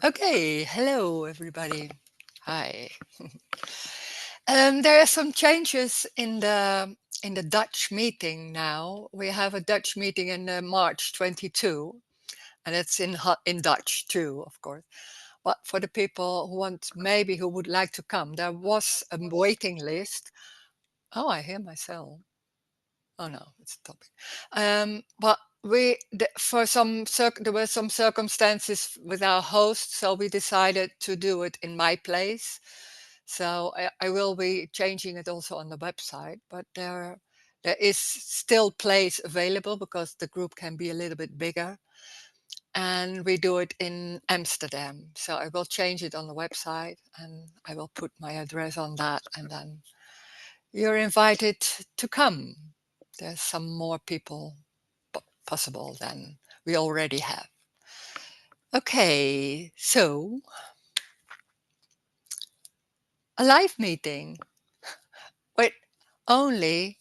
Okay, hello everybody. Hi. There are some changes in the Dutch meeting now. We have a Dutch meeting in March 22, and it's in Dutch too, of course. But for the people who who would like to come, there was a waiting list. Oh, I hear myself. Oh no, it's a topic. But there were some circumstances with our host, so we decided to do it in my place. So I will be changing it also on the website, but there is still place available because the group can be a little bit bigger, and we do it in Amsterdam. So I will change it on the website, and I will put my address on that, and then you're invited to come. There's some more people possible than we already have. Okay, so a live meeting with only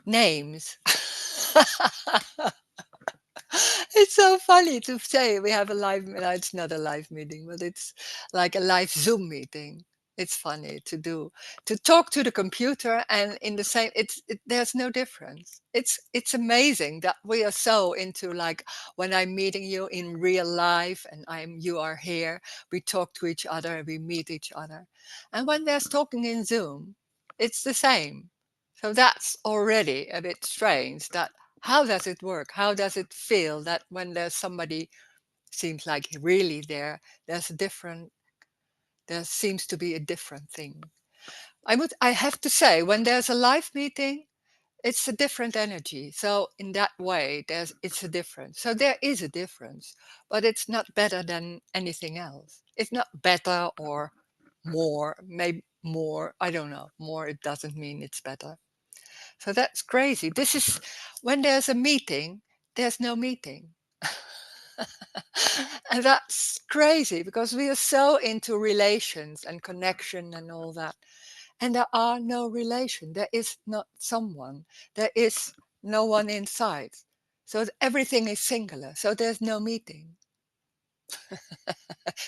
names. It's so funny to say we have a live. No, it's not a live meeting, but it's like a live Zoom meeting. It's funny to talk to the computer, and in the same. There's no difference. It's amazing that we are so into, like, when I'm meeting you in real life and you are here. We talk to each other. We meet each other, and when there's talking in Zoom, it's the same. So that's already a bit strange. That how does it work? How does it feel that when there's somebody seems like really there seems to be a different thing. I have to say, when there's a live meeting, it's a different energy. So in that way, it's a difference. So there is a difference, but it's not better than anything else. It's not better or more, maybe more, I don't know. More, it doesn't mean it's better. So that's crazy. This is when there's a meeting, there's no meeting. And that's crazy because we are so into relations and connection and all that. And there are no relation. There is not someone. There is no one inside. So everything is singular. So there's no meeting.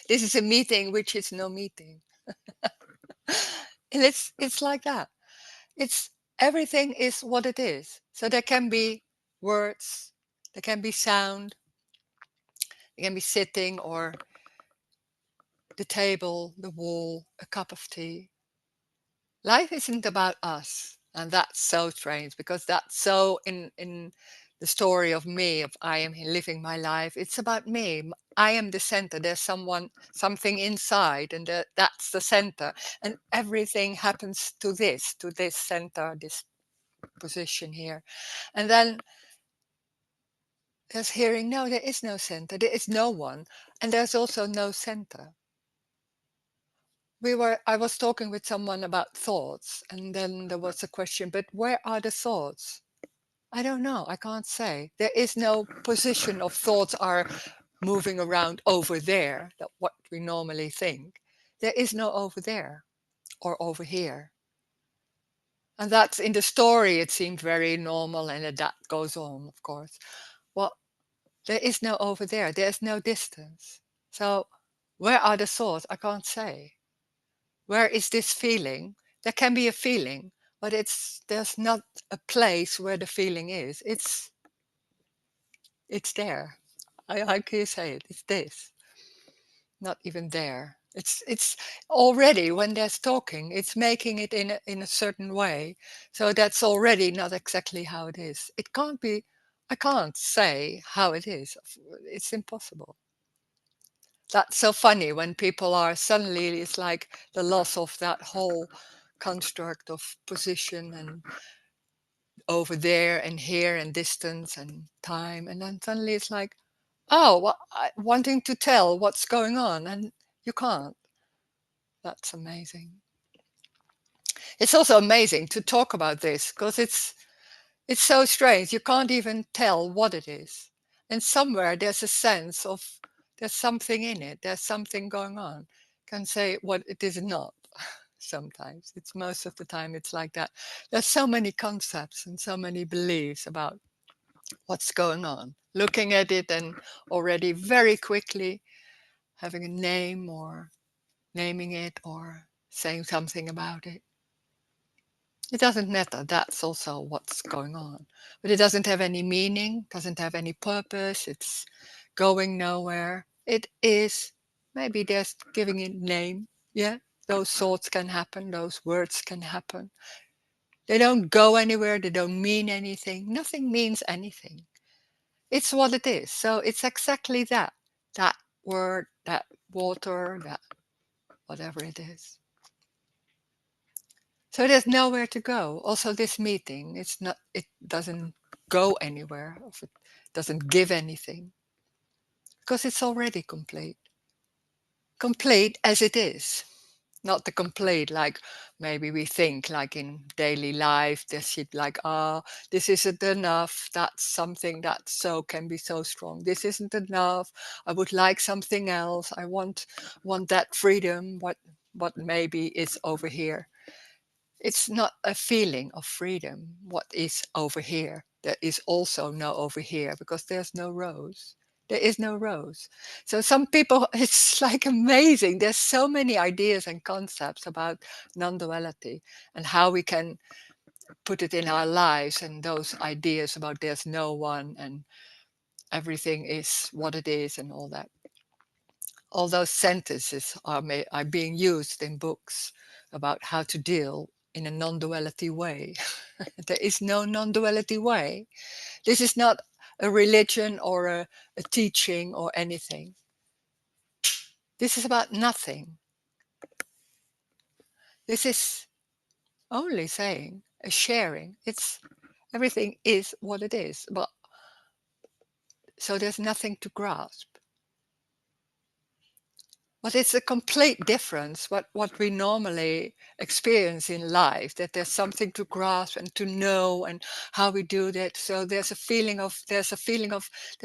This is a meeting which is no meeting. And it's like that. It's everything is what it is. So there can be words, there can be sound, there can be sitting or the table, the wall, a cup of tea. Life isn't about us. And that's so strange because that's so in the story of me, of I am living my life. It's about me. I am the center. There's something inside, and that's the center. And everything happens to this center, this position here. And then there's hearing, no, there is no center, there is no one, and there's also no center. I was talking with someone about thoughts, and then there was a question, but where are the thoughts? I don't know, I can't say. There is no position of thoughts are moving around over there, that what we normally think. There is no over there or over here. And that's in the story, it seemed very normal, and that goes on, of course. Well, there is no over there. There's no distance. So where are the thoughts? I can't say. Where is this feeling? There can be a feeling, but there's not a place where the feeling is. It's there. How can you say it? It's this. Not even there. It's already when there's talking, it's making it in a certain way. So that's already not exactly how it is. It can't be. I can't say how it is. It's impossible. That's so funny when people are suddenly, it's like the loss of that whole construct of position and over there and here and distance and time. And then suddenly it's like, oh, well, wanting to tell what's going on, and you can't. That's amazing. It's also amazing to talk about this because it's so strange. You can't even tell what it is. And somewhere there's a sense of there's something in it. There's something going on. Can say what it is not. Sometimes it's most of the time it's like that. There's so many concepts and so many beliefs about what's going on. Looking at it and already very quickly having a name or naming it or saying something about it. It doesn't matter, that's also what's going on. But it doesn't have any meaning, doesn't have any purpose, it's going nowhere. It is, maybe just giving it name, yeah? Those thoughts can happen, those words can happen. They don't go anywhere, they don't mean anything. Nothing means anything. It's what it is. So it's exactly that. That word, that water, that whatever it is. So there's nowhere to go. Also, this meeting, it doesn't go anywhere. It doesn't give anything because it's already complete. Complete as it is. Not the complete like maybe we think like in daily life, this shit like, this isn't enough. That's something that so can be so strong. This isn't enough. I would like something else. I want that freedom. What maybe is over here. It's not a feeling of freedom. What is over here? There is also no over here because there's no rose. There is no rose. So some people, it's like amazing. There's so many ideas and concepts about non-duality and how we can put it in our lives, and those ideas about there's no one and everything is what it is and all that. All those sentences are being used in books about how to deal in a non-duality way. There is no non-duality way. This is not a religion or a teaching or anything. This is about nothing. This is only saying, a sharing. It's everything is what it is. But so there's nothing to grasp. But it's a complete difference what we normally experience in life, that there's something to grasp and to know and how we do that. So there's a feeling of there's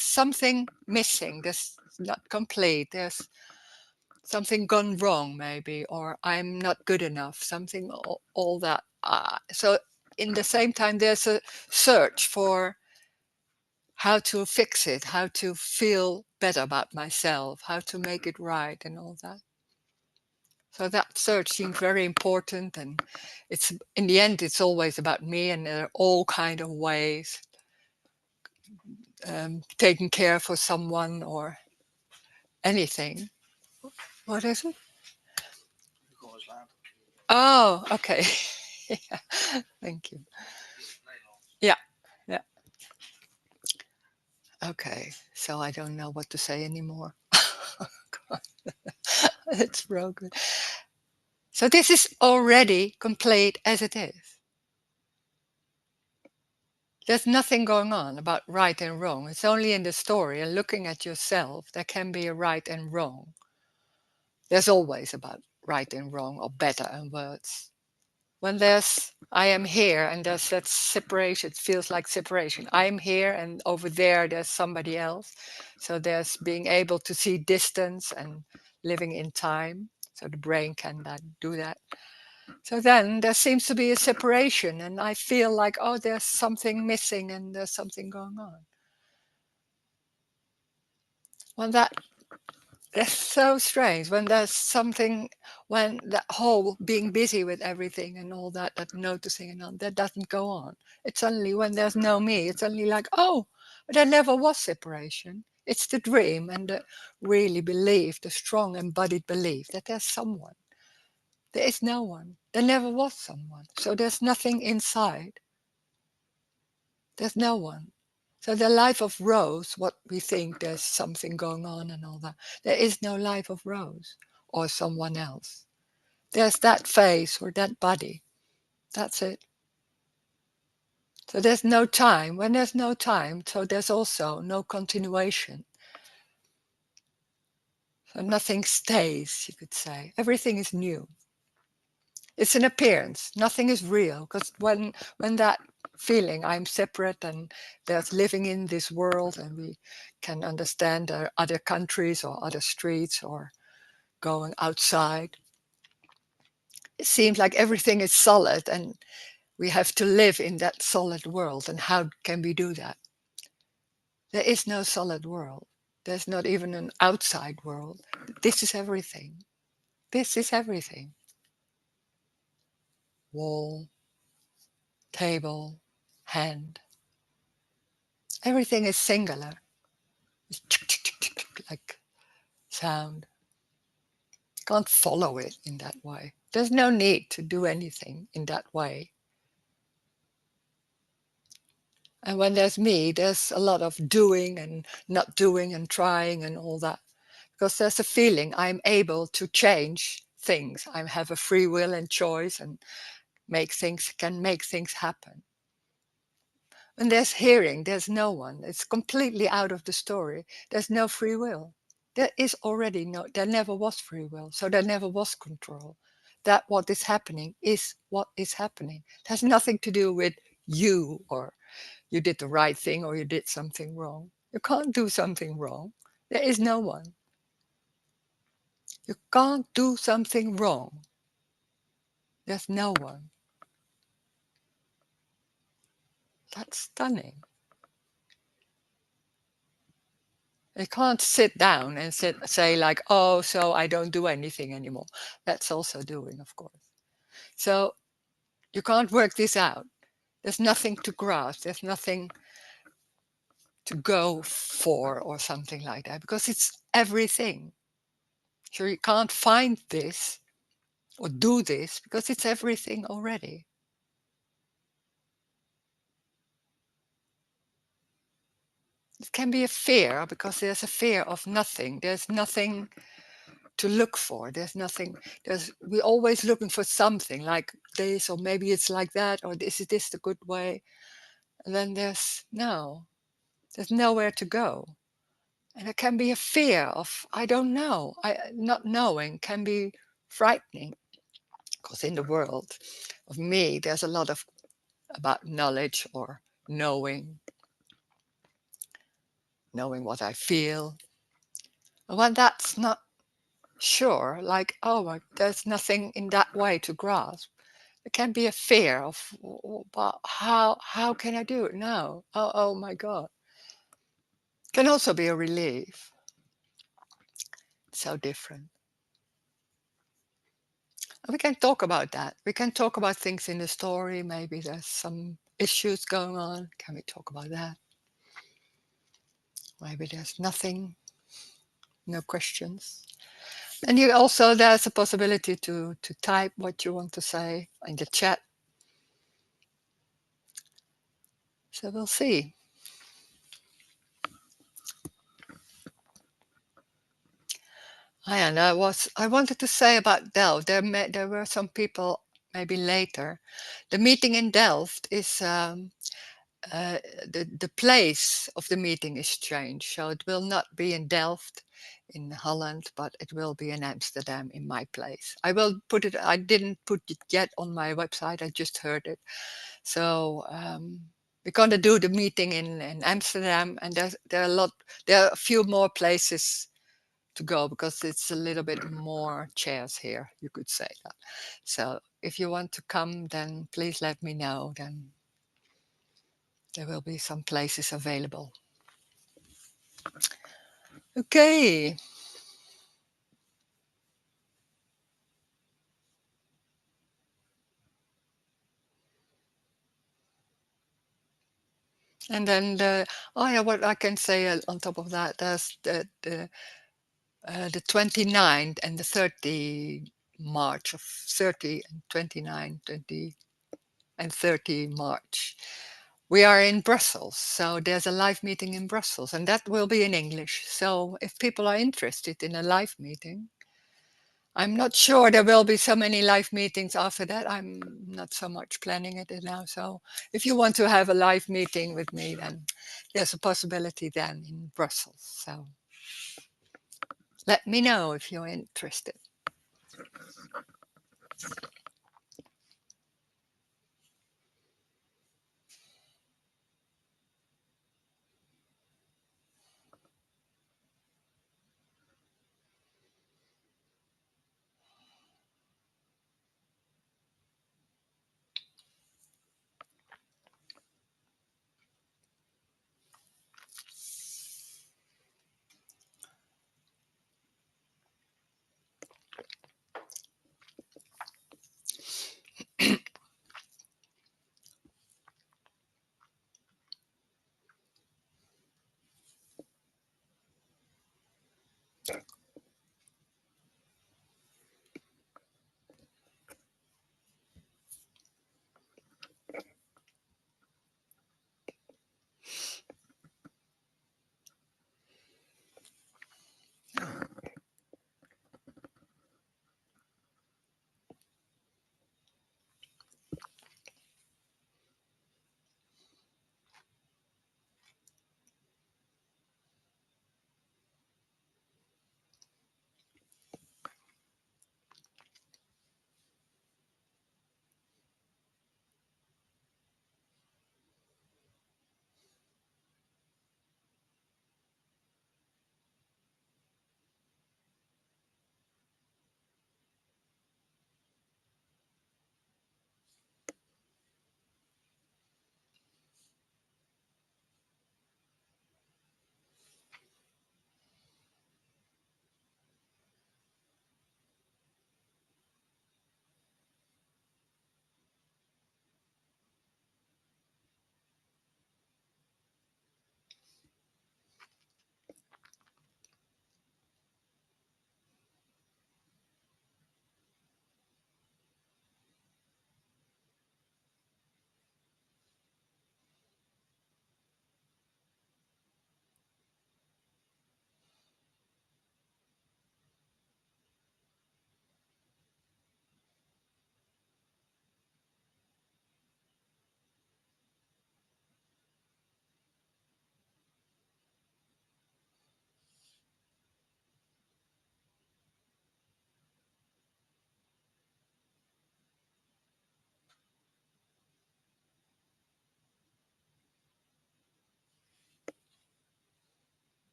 something missing, there's not complete, there's something gone wrong maybe, or I'm not good enough, something, all that. So in the same time, there's a search for how to fix it, how to feel better about myself, how to make it right and all that. So that search seems very important, and it's in the end it's always about me, and there are all kind of ways, taking care for someone or anything. What is it? Oh, okay. Yeah. Thank you. Yeah, yeah. Okay, so I don't know what to say anymore. God, it's broken. So this is already complete as it is. There's nothing going on about right and wrong. It's only in the story and looking at yourself there can be a right and wrong. There's always about right and wrong or better and worse. When there's I am here and there's that separation, it feels like separation. I'm here and over there there's somebody else. So there's being able to see distance and living in time. So the brain can do that. So then there seems to be a separation, and I feel like, oh, there's something missing and there's something going on. When that's so strange, when there's something, when that whole being busy with everything and all that, that noticing and all that doesn't go on. It's only when there's no me, it's only like, oh, there never was separation. It's the dream and the really belief, the strong embodied belief that there's someone. There is no one. There never was someone. So there's nothing inside. There's no one. So the life of Rose, what we think there's something going on and all that, there is no life of Rose or someone else. There's that face or that body. That's it. So there's no time. When there's no time, so there's also no continuation. So nothing stays, you could say. Everything is new. It's an appearance. Nothing is real. Because when that feeling, I'm separate and there's living in this world, and we can understand other countries or other streets or going outside, it seems like everything is solid and we have to live in that solid world. And how can we do that? There is no solid world. There's not even an outside world. This is everything. This is everything. Wall, table, hand. Everything is singular. It's like sound. Can't follow it in that way. There's no need to do anything in that way. And when there's me, there's a lot of doing and not doing and trying and all that. Because there's a feeling I'm able to change things. I have a free will and choice and can make things happen. And there's hearing, there's no one. It's completely out of the story. There's no free will. There never was free will. So there never was control. That what is happening is what is happening. It has nothing to do with you, or you did the right thing or you did something wrong. You can't do something wrong. There is no one. You can't do something wrong. There's no one. That's stunning. You can't sit down and say like, oh, so I don't do anything anymore. That's also doing, of course. So you can't work this out. There's nothing to grasp. There's nothing to go for or something like that, because it's everything. So you can't find this or do this because it's everything already. It can be a fear because there's a fear of nothing. There's nothing to look for. We're always looking for something like this, or maybe it's like that, or is this the good way? And then there's nowhere to go. And it can be a fear of, I don't know. Not knowing can be frightening, because in the world of me, there's a lot of about knowledge or knowing what I feel. And when that's not sure, like, oh, there's nothing in that way to grasp. It can be a fear of, but how can I do it now? Oh my God. Can also be a relief. So different. And we can talk about that. We can talk about things in the story. Maybe there's some issues going on. Can we talk about that? Maybe there's nothing, no questions. And there's a possibility to type what you want to say in the chat. So we'll see. And I wanted to say about Delft. There were some people maybe later. The meeting in Delft is the place of the meeting is changed. So it will not be in Delft, in Holland, but it will be in Amsterdam, in my place. I will put it. I didn't put it yet on my website. I just heard it. So we're going to do the meeting in Amsterdam, and there are a few more places to go, because it's a little bit more chairs here, you could say that. So if you want to come, then please let me know. Then there will be some places available. Okay. And then what I can say on top of that, there's the 29th and the 30 March of 30 and 29, 20 and 30 March. We are in Brussels, so there's a live meeting in Brussels, and that will be in English. So if people are interested in a live meeting, I'm not sure there will be so many live meetings after that. I'm not so much planning it now. So if you want to have a live meeting with me, then there's a possibility then in Brussels. So let me know if you're interested.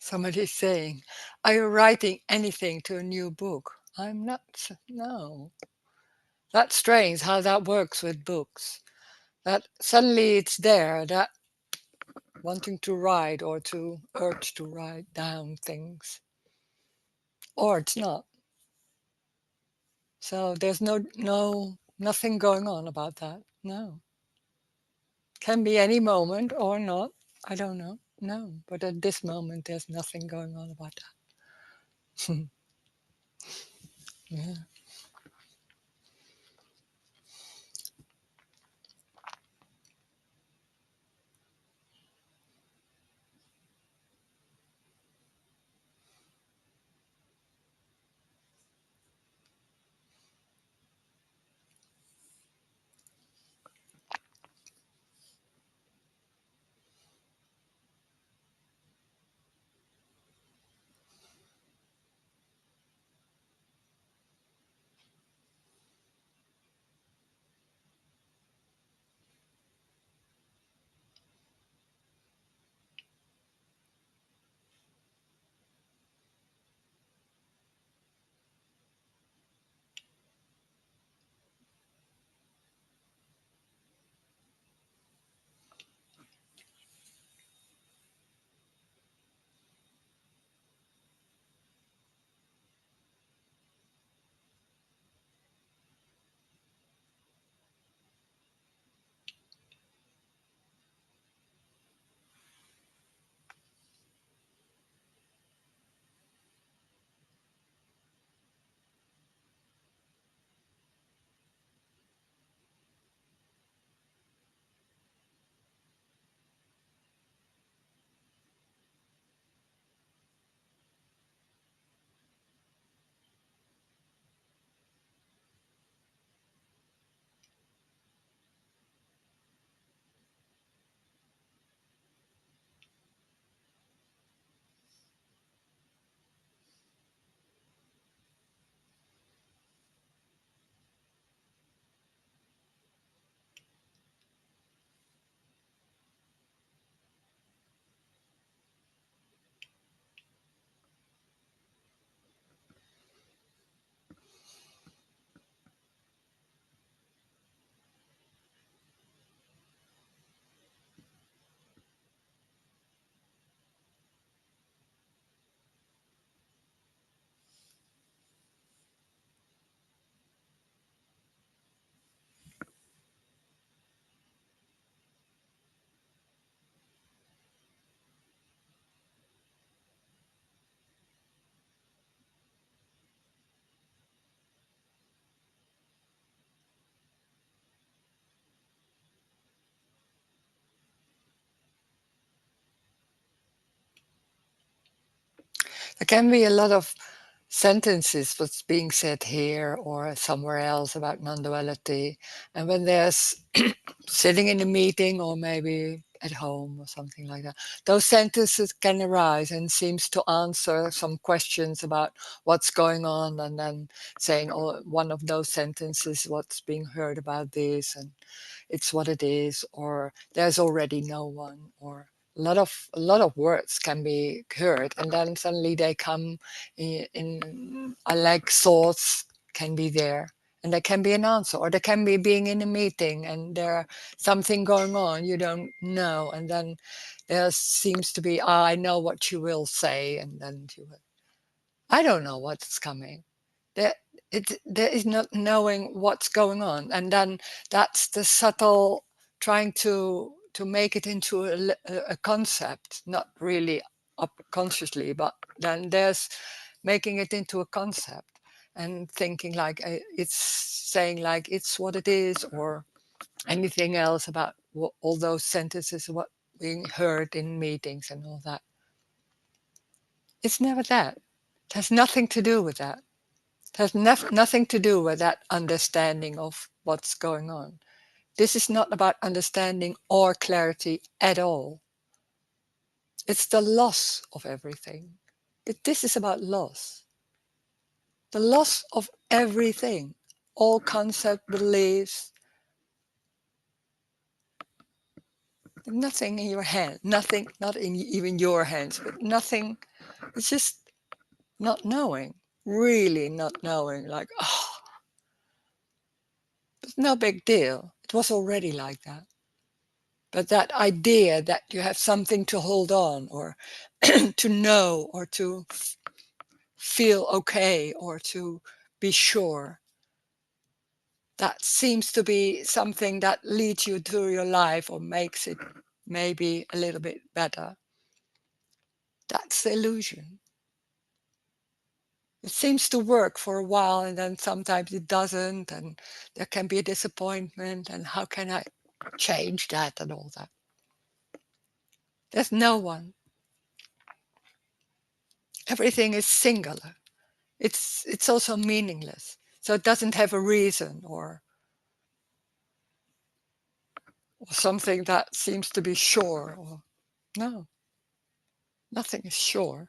Somebody's saying, are you writing anything to a new book? I'm not, no. That's strange how that works with books. That suddenly it's there, that wanting to write or to urge to write down things. Or it's not. So there's nothing going on about that. No. Can be any moment or not. I don't know. No. But at this moment there's nothing going on about that. Yeah. There can be a lot of sentences what's being said here or somewhere else about non-duality, and when there's sitting in a meeting or maybe at home or something like that, those sentences can arise and seems to answer some questions about what's going on, and then saying, oh, one of those sentences, what's being heard about this, and it's what it is, or there's already no one, or a lot of words can be heard, and then suddenly they come in like thoughts can be there, and there can be an answer, or there can be being in a meeting and there something going on you don't know, and then there seems to be, I know what you will say, and then you will, I don't know what's coming. There, there is not knowing what's going on, and then that's the subtle trying to make it into a concept, not really up consciously, but then there's making it into a concept and thinking like it's saying like it's what it is, or anything else about all those sentences, what being heard in meetings and all that. It's never that. It has nothing to do with that. It has nothing to do with that understanding of what's going on. This is not about understanding or clarity at all. It's the loss of everything. This is about loss. The loss of everything. All concept, beliefs, nothing in your hand. Nothing, not in even your hands, but nothing It's just not knowing, really not knowing, like, oh, it's no big deal. It was already like that. But that idea that you have something to hold on, or to know, or to feel okay, or to be sure, that seems to be something that leads you through your life or makes it maybe a little bit better. That's the illusion. It seems to work for a while, and then sometimes it doesn't, and there can be a disappointment, and how can I change that and all that? There's no one. Everything is singular. It's also meaningless. So it doesn't have a reason, or something that seems to be sure. Or no, nothing is sure.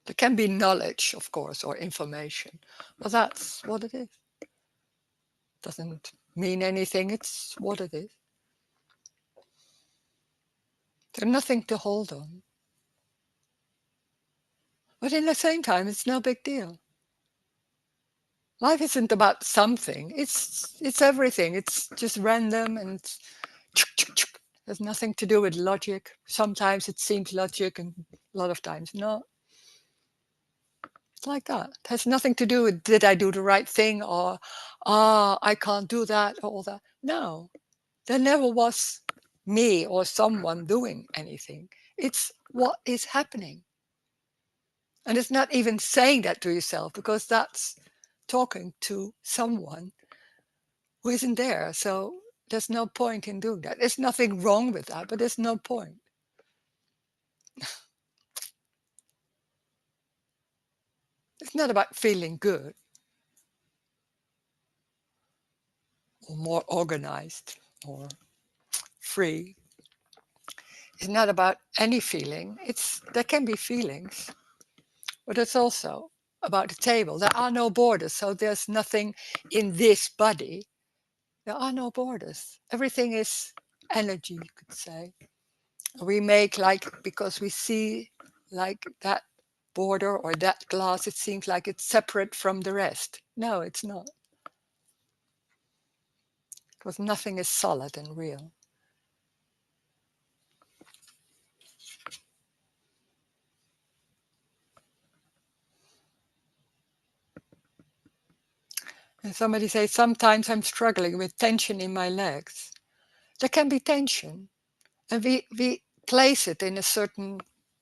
There can be knowledge, of course, or information. Well, that's what it is. Doesn't mean anything. It's what it is. There's nothing to hold on. But in the same time, it's no big deal. Life isn't about something. It's everything. It's just random, and it's there's nothing to do with logic. Sometimes it seems logic, and a lot of times not. It's like that. It has nothing to do with did I do the right thing, or I can't do that, or all that. No, there never was me or someone doing anything. It's what is happening. And it's not even saying that to yourself, because that's talking to someone who isn't there. So there's no point in doing that. There's nothing wrong with that, but there's no point. It's not about feeling good or more organized or free. It's not about any feeling. There can be feelings, but it's also about the table. There are no borders, so there's nothing in this body. There are no borders. Everything is energy, you could say. We make because we see like that border or that glass, it seems like it's separate from the rest. No, it's not. Because nothing is solid and real. And somebody says, sometimes I'm struggling with tension in my legs. There can be tension. And we place it in a certain,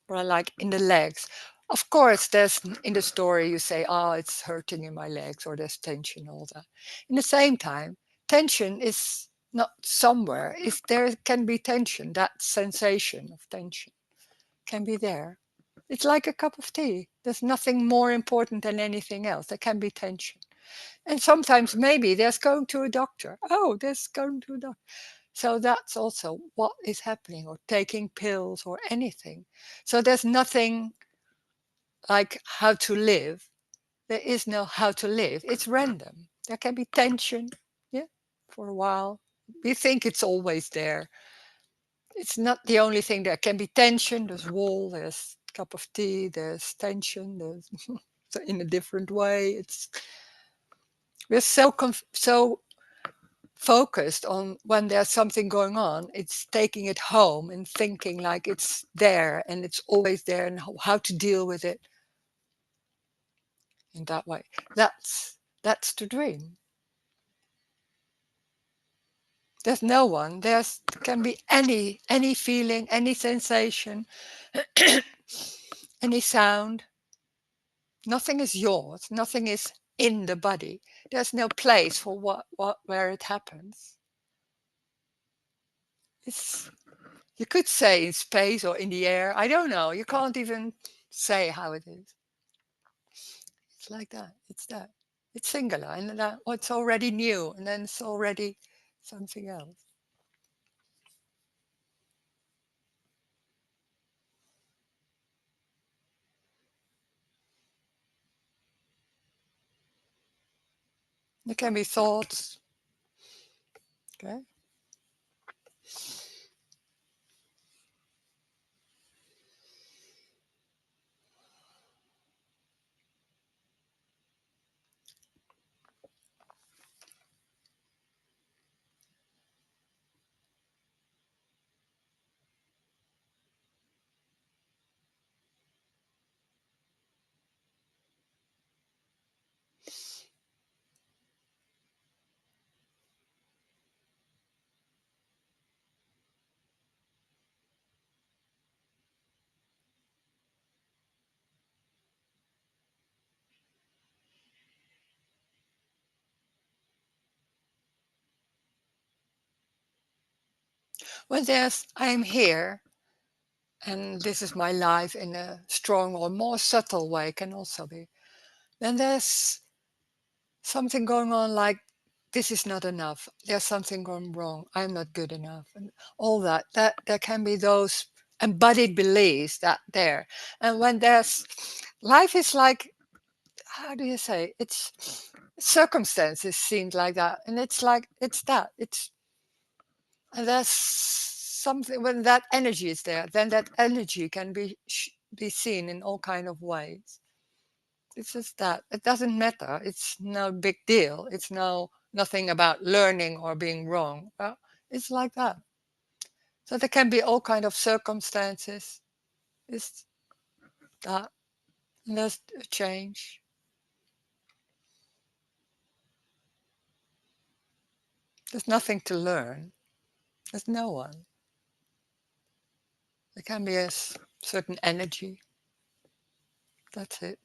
well, like in the legs. Of course, there's in the story you say, oh, it's hurting in my legs, or there's tension, all that. In the same time, tension is not somewhere. There can be tension, that sensation of tension can be there. It's like a cup of tea. There's nothing more important than anything else. There can be tension. And sometimes maybe there's going to a doctor. Oh, there's going to a doctor. So that's also what is happening, or taking pills or anything. So there's nothing like how to live. There is no how to live. It's random. There can be tension, yeah, for a while. We think it's always there. It's not the only thing. There can be tension. There's wall, there's cup of tea, there's tension, there's so in a different way. We're so focused on when there's something going on, it's taking it home and thinking like it's there and it's always there, and how to deal with it in that way. That's the dream. There's no one. There's can be any feeling, any sensation, any sound. Nothing is yours. Nothing is in the body. There's no place for where it happens. It's You could say in space or in the air. I don't know. You can't even say how it is. It's like that. It's that. It's singular, and that what's already new, and then it's already something else. There can be thoughts. Okay. When there's, I'm here, and this is my life in a strong or more subtle way, can also be. Then there's something going on like, this is not enough. There's something going wrong. I'm not good enough. And all that. That there can be those embodied beliefs that there. And when there's, life is like, how do you say? It's circumstances seemed like that. And it's like, it's that. It's, and there's something, when that energy is there, then that energy can be seen in all kind of ways. It's just that it doesn't matter. It's no big deal. It's nothing about learning or being wrong. Well, it's like that. So there can be all kind of circumstances. It's that. And there's a change. There's nothing to learn. There's no one. There can be a certain energy. That's it.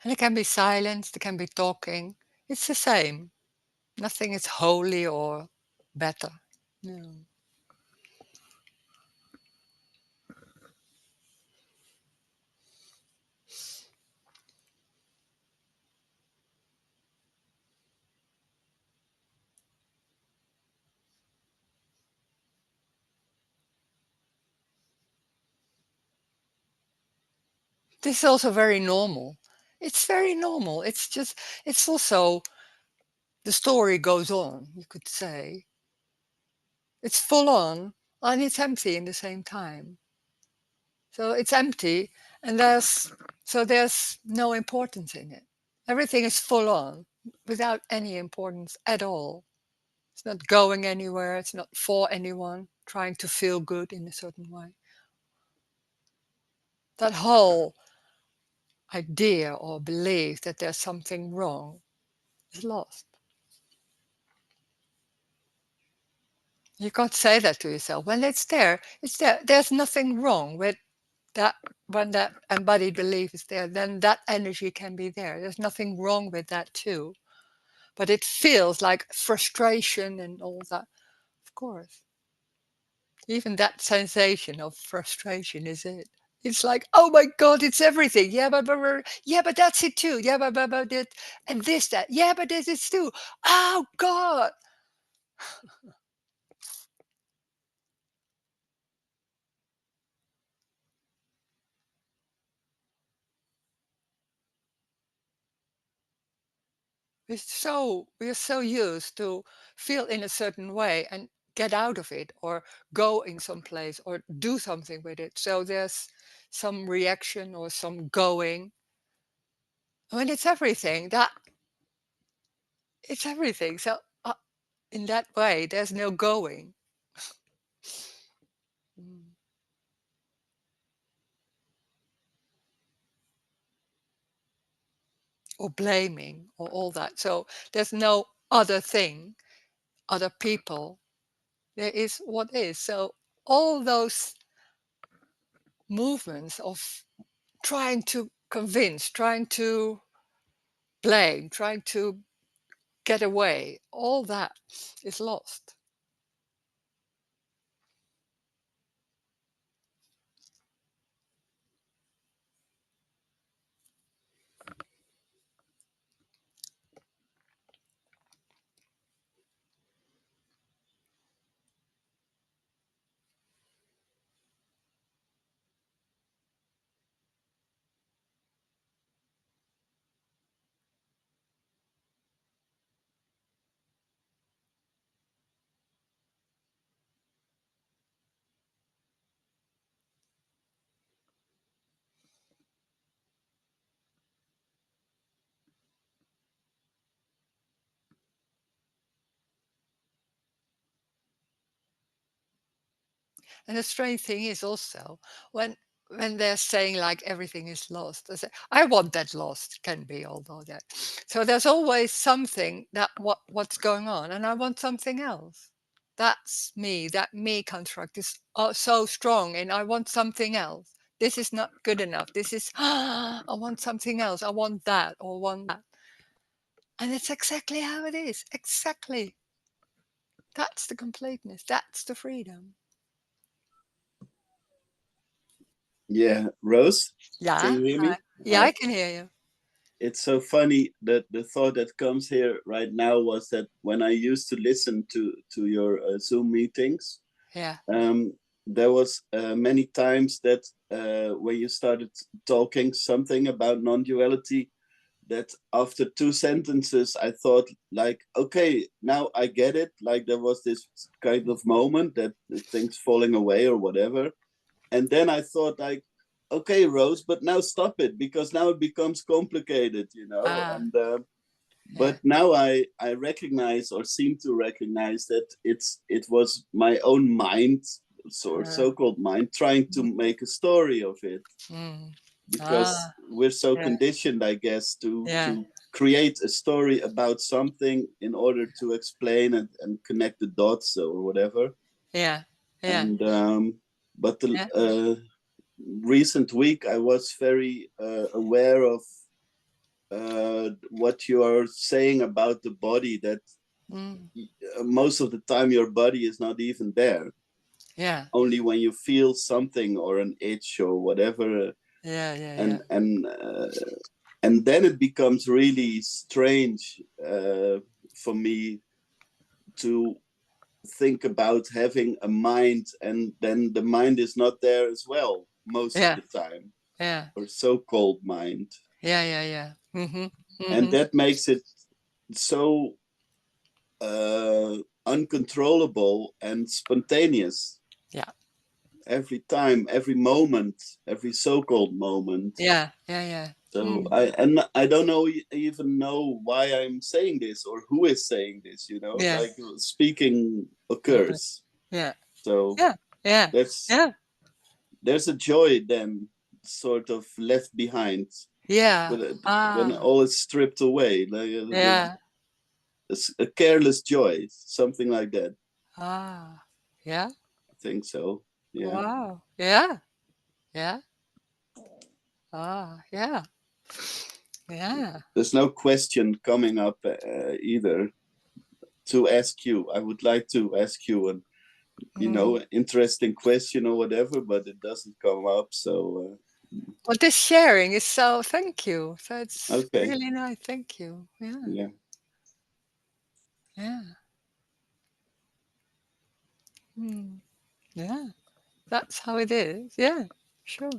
And it can be silence. There can be talking. It's the same. Nothing is holy or better. No. This is also very normal. It's very normal. It's just, it's also, the story goes on, you could say. It's full on and it's empty in the same time. So it's empty and there's no importance in it. Everything is full on without any importance at all. It's not going anywhere. It's not for anyone trying to feel good in a certain way. That whole idea or belief that there's something wrong is lost. You can't say that to yourself. When it's there, it's there. There's nothing wrong with that. When that embodied belief is there, then that energy can be there. There's nothing wrong with that too. But it feels like frustration and all that. Of course. Even that sensation of frustration is it. It's like, oh my God, it's everything. Yeah, yeah, but that's it too. Yeah, but it, and this, that. Yeah, but this is too. Oh God. We're so used to feel in a certain way and get out of it or go in some place or do something with it. So there's some reaction or some going. When it's everything, that it's everything. So in that way, there's no going. Mm. Or blaming or all that. So there's no other thing, other people. There is what is. So all those movements of trying to convince, trying to blame, trying to get away, all that is lost. And the strange thing is also when they're saying like everything is lost, I say, I want that lost, can be although that. So there's always something that what's going on, and I want something else. That's me. That me construct is so strong, and I want something else. This is not good enough. This is I want something else. I want that or want that. And it's exactly how it is. Exactly. That's the completeness. That's the freedom. Yeah, Rose, can Yeah. you hear me? Yeah, I Hi. can hear you. It's so funny that the thought that comes here right now was that when I used to listen to your Zoom meetings, Yeah. um, there was many times that when you started talking something about non-duality, that after two sentences I thought like, okay, now I get it. Like there was this kind of moment that things falling away or whatever, and then I thought like, okay, Rose, but now stop it because now it becomes complicated, you know. Ah, And yeah. but now I recognize or seem to recognize that it was my own mind, Uh, so-called mind, trying to mm, make a story of it, mm. because Ah, we're so yeah. conditioned, I guess, Yeah. to create a story about something in order to explain and connect the dots or whatever. Yeah. Yeah. And but the Yeah. recent week I was very aware of what you are saying about the body, that Mm. most of the time your body is not even there, Yeah. only when you feel something or an itch or whatever. Yeah. Yeah. Yeah. And then it becomes really strange for me to think about having a mind, and then the mind is not there as well most of Yeah. the time, Yeah. or so-called mind. Yeah. Yeah. Yeah. Mm-hmm. And Mm-hmm. that makes it so uncontrollable and spontaneous Yeah. every time, every moment, every so-called moment. Yeah. Yeah. Yeah. So Mm. I don't know, even know why I'm saying this or who is saying this, you know, Yeah. like speaking Okay. occurs. Yeah. So Yeah. Yeah. that's Yeah. there's a joy then sort of left behind Yeah. when Ah. all is stripped away, like Yeah. a careless joy, something like that. Ah. Yeah. I think so. Yeah. Wow. Yeah. Yeah. Ah. Yeah. Yeah. There's no question coming up either to ask you. I would like to ask you an Mm. interesting question or whatever, but it doesn't come up. So Well, this sharing is so. Thank you. So it's okay, really nice. Thank you. Yeah. yeah, Yeah. Mm. Yeah. That's how it is. Yeah. Sure.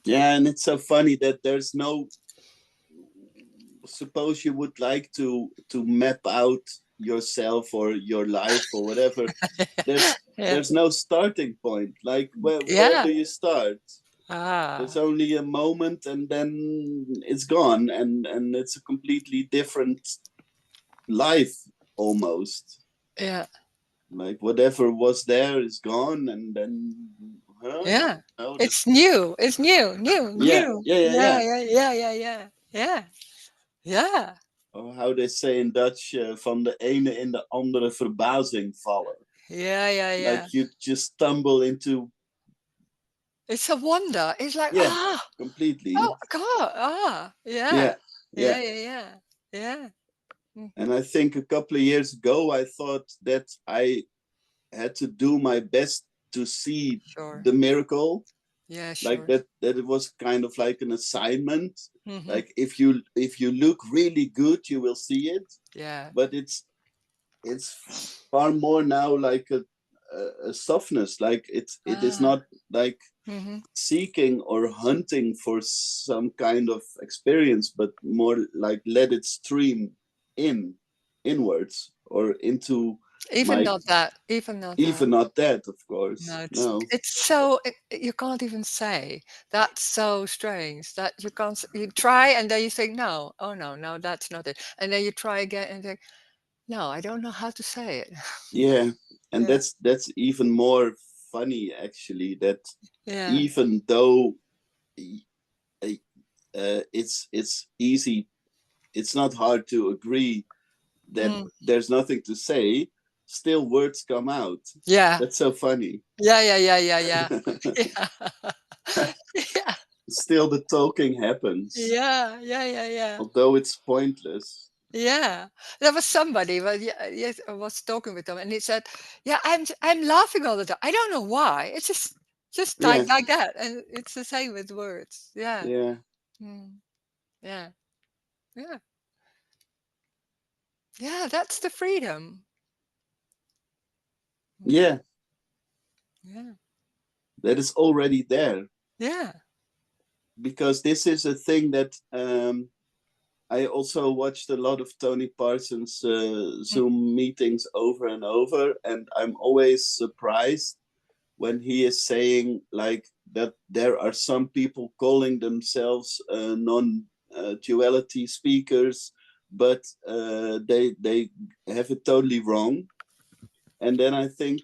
yeah, and it's so funny that there's no. Suppose you would like to map out yourself or your life or whatever. Yeah. There's no starting point. Like where Yeah. do you start? There's Ah. only a moment and then it's gone, and it's a completely different life almost. Yeah. Like whatever was there is gone, and then huh? Yeah. No, that It's new. It's new. New. yeah, New. yeah, yeah, Yeah. yeah. Yeah. Yeah. Yeah. Yeah. Yeah. Yeah. Or how they say in Dutch, van de ene in de andere verbazing vallen. Yeah. Yeah. Yeah. Like you just stumble into, It's a wonder. It's like yeah, completely. oh God, yeah, Yeah, yeah, yeah. yeah, yeah, yeah. And Hmm. I think a couple of years ago, I thought that I had to do my best to see Sure. the miracle, Yeah, like sure. that it was kind of like an assignment. Hmm. Like if you look really good, you will see it. Yeah. But it's far more now like a softness. Like it is Ah. not like Hmm. seeking or hunting for some kind of experience, but more like let it stream in inwards or into Even my, not that. Even not that. even not that, of course. No, No. it's so you can't even say. That's so strange that you can't. You try and then you think no. Oh no, no, that's not it. And then you try again and think no, I don't know how to say it. Yeah. And Yeah. that's even more funny actually that Yeah. even though it's easy, it's not hard to agree that Mm. there's nothing to say, still words come out. Yeah. That's so funny. Yeah. Yeah. Yeah. Yeah. Yeah. Yeah. Yeah. Still the talking happens, Yeah. Yeah. Yeah. Yeah. although it's pointless. Yeah, there was somebody, well, yeah, yes, I was talking with them, and he said, "Yeah, I'm laughing all the time. I don't know why. It's just Yeah, like that, and it's the same with words. Yeah, yeah, mm, yeah, yeah, yeah. That's the freedom. Mm, yeah, yeah, that is already there. yeah, Because this is a thing that I also watched a lot of Tony Parsons mm, Zoom meetings over and over, and I'm always surprised when he is saying like that there are some people calling themselves non-duality speakers, but they have it totally wrong. And then I think,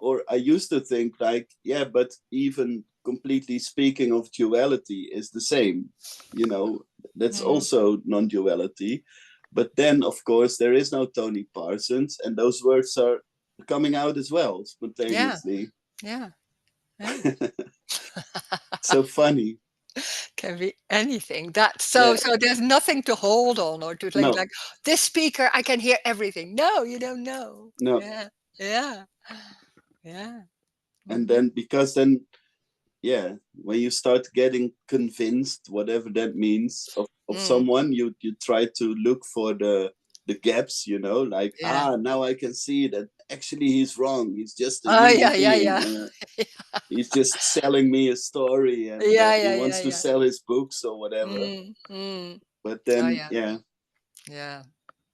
or I used to think like, yeah, but even completely speaking of duality is the same, you know, that's mm, also non-duality. But then of course there is no Tony Parsons, and those words are coming out as well yeah, spontaneously. yeah, yeah. So funny. Can be anything. That's so. Yeah, So there's nothing to hold on or to think no, like this speaker. I can hear everything. No, you don't know. no. Yeah, yeah, yeah. And Hmm. then because then, yeah, when you start getting convinced, whatever that means, of Mm, someone, you try to look for the gaps, you know, like, yeah. now I can see that actually he's wrong, he's just a Oh, human yeah, yeah, being, yeah. he's just selling me a story, and Yeah, he yeah, yeah, wants to yeah. sell his books or whatever. Mm, mm. But Oh, then, yeah, yeah, yeah,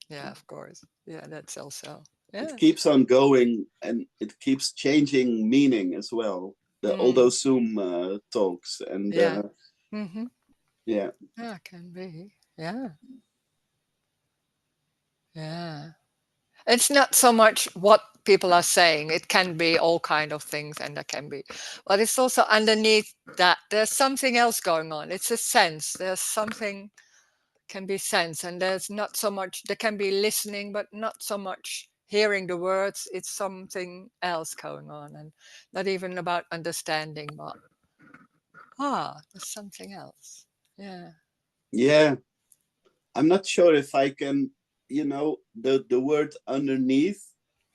yeah, of course. Yeah, that's also, it yeah. keeps on going, and it keeps changing meaning as well, all Mm, those Zoom talks. And yeah. Mm-hmm. yeah, Yeah, can be. Yeah, yeah. It's not so much what people are saying. It can be all kind of things, and that can be, but it's also underneath that there's something else going on. It's a sense. There's something can be sense, and there's not so much. There can be listening, but not so much hearing the words. It's something else going on, and not even about understanding, but there's something else. Yeah. yeah, I'm not sure if I can, the word underneath,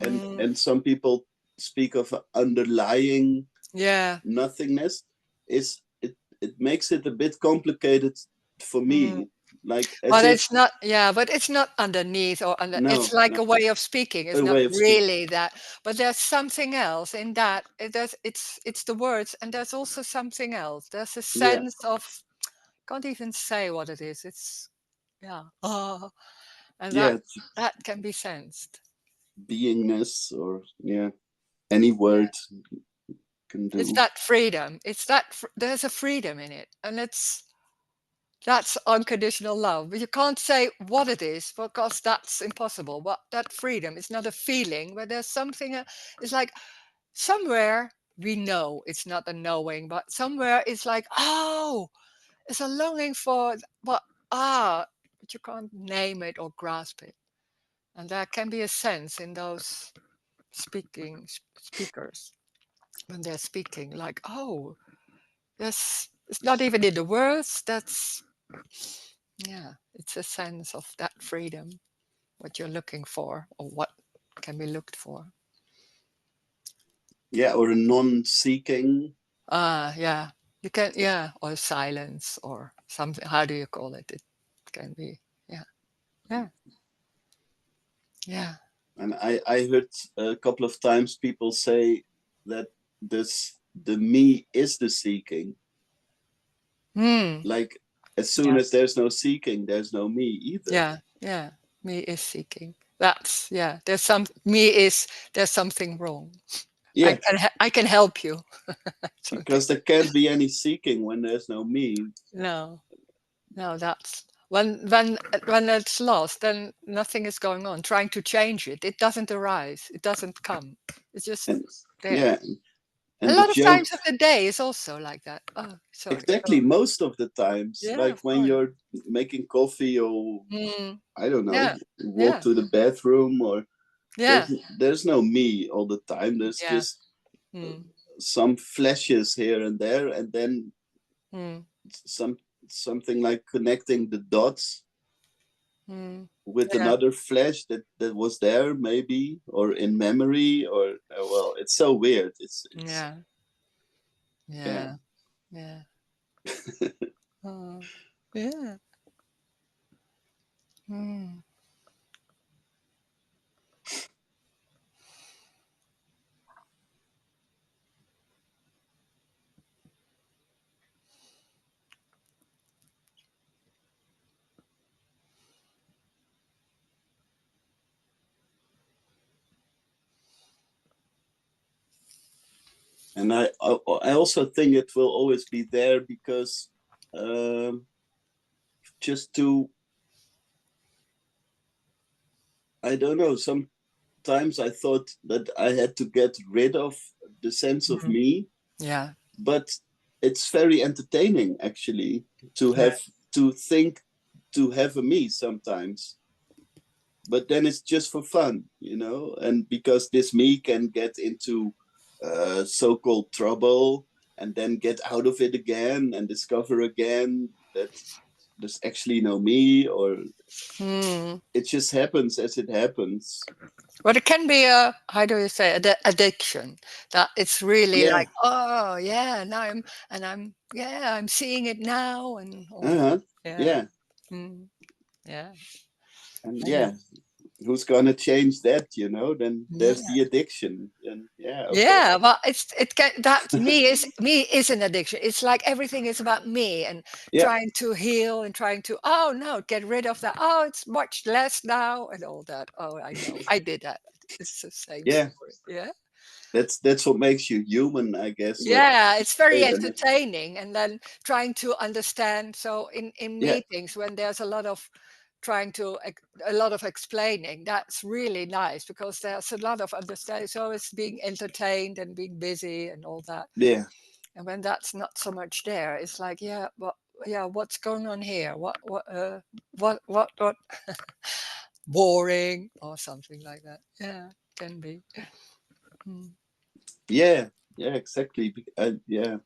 Mm, and some people speak of underlying yeah. nothingness, it makes it a bit complicated for Mm. me, like as But if, it's not, yeah, but it's not underneath or under, it's no, like no, a way of speaking. It's a not way of speaking. really that, but there's something else in that. It's the words, and there's also something else. There's a Yeah, sense of, can't even say what it is. It's, yeah. Oh, and yeah, it's that can be sensed. beingness, or yeah, any Yeah. word can It's do. that freedom. It's that there's a freedom in it, and that's unconditional love. But you can't say what it is because that's impossible. But that freedom is not a feeling, but there's something, it's like somewhere we know it's not a knowing, but somewhere it's like, oh, it's a longing for, but but you can't name it or grasp it. And there can be a sense in those speakers when they're speaking, like, oh, it's not even in the words. That's, yeah, it's a sense of that freedom, what you're looking for, or what can be looked for. Yeah, or a non-seeking. Yeah, you can, yeah, or silence or something. How do you call it? It can be, yeah, yeah, yeah. And I heard a couple of times people say that the me is the seeking. Hmm. Like, as soon as Yes. there's no seeking, there's no me either. Yeah. Yeah. Me is seeking. That's, yeah. There's something wrong. Yeah, I can help you. Something. because there can't be any seeking when there's no me. No. No, that's when it's lost, then nothing is going on. Trying to change it, it doesn't arise. It doesn't come. It's just And there. yeah, A And the lot of joke, times of the day is also like that. Oh, sorry. Go exactly, on. most of the times, Yeah, like of when course. you're making coffee or Mm, I don't know, yeah, walk yeah, to the bathroom, or yeah, there's no me all the time. There's yeah. just Mm, some flashes here and there, and then mm, some something like connecting the dots mm, with yeah, another flash that was there maybe, or in memory, or well, it's so weird. It's yeah, yeah. yeah, yeah. Oh, yeah. Mm. And I also think it will always be there because um, just to, I don't know, sometimes I thought that I had to get rid of the sense of Mm. me, Yeah, but it's very entertaining actually to yeah. have to think to have a me sometimes, but then it's just for fun, and because this me can get into so-called trouble and then get out of it again and discover again that there's actually no me, or Mm. it just happens as it happens. But it can be a, how do you say, addiction, that it's really Yeah. like, oh yeah, now I'm seeing it now and all that. Uh-huh. Yeah. Yeah. Mm. Yeah. And I know. yeah, who's gonna change that, then there's Yeah. the addiction. And yeah, okay. Yeah, well, it can, that me is an addiction. It's like everything is about me and Yeah. trying to heal and trying to, oh no, get rid of that. Oh, it's much less now and all that. Oh, I know, I did that. It's the same Yeah. story. Yeah. That's what makes you human, I guess. What Yeah, it's very say then. entertaining, and then trying to understand. So in Yeah. meetings when there's a lot of trying to a lot of explaining, that's really nice because there's a lot of understanding. So it's being entertained and being busy and all that. Yeah. And when that's not so much there, it's like, yeah, yeah, what's going on here? What boring or something like that. Yeah, can be. Mm, Yeah. Yeah, exactly. Yeah,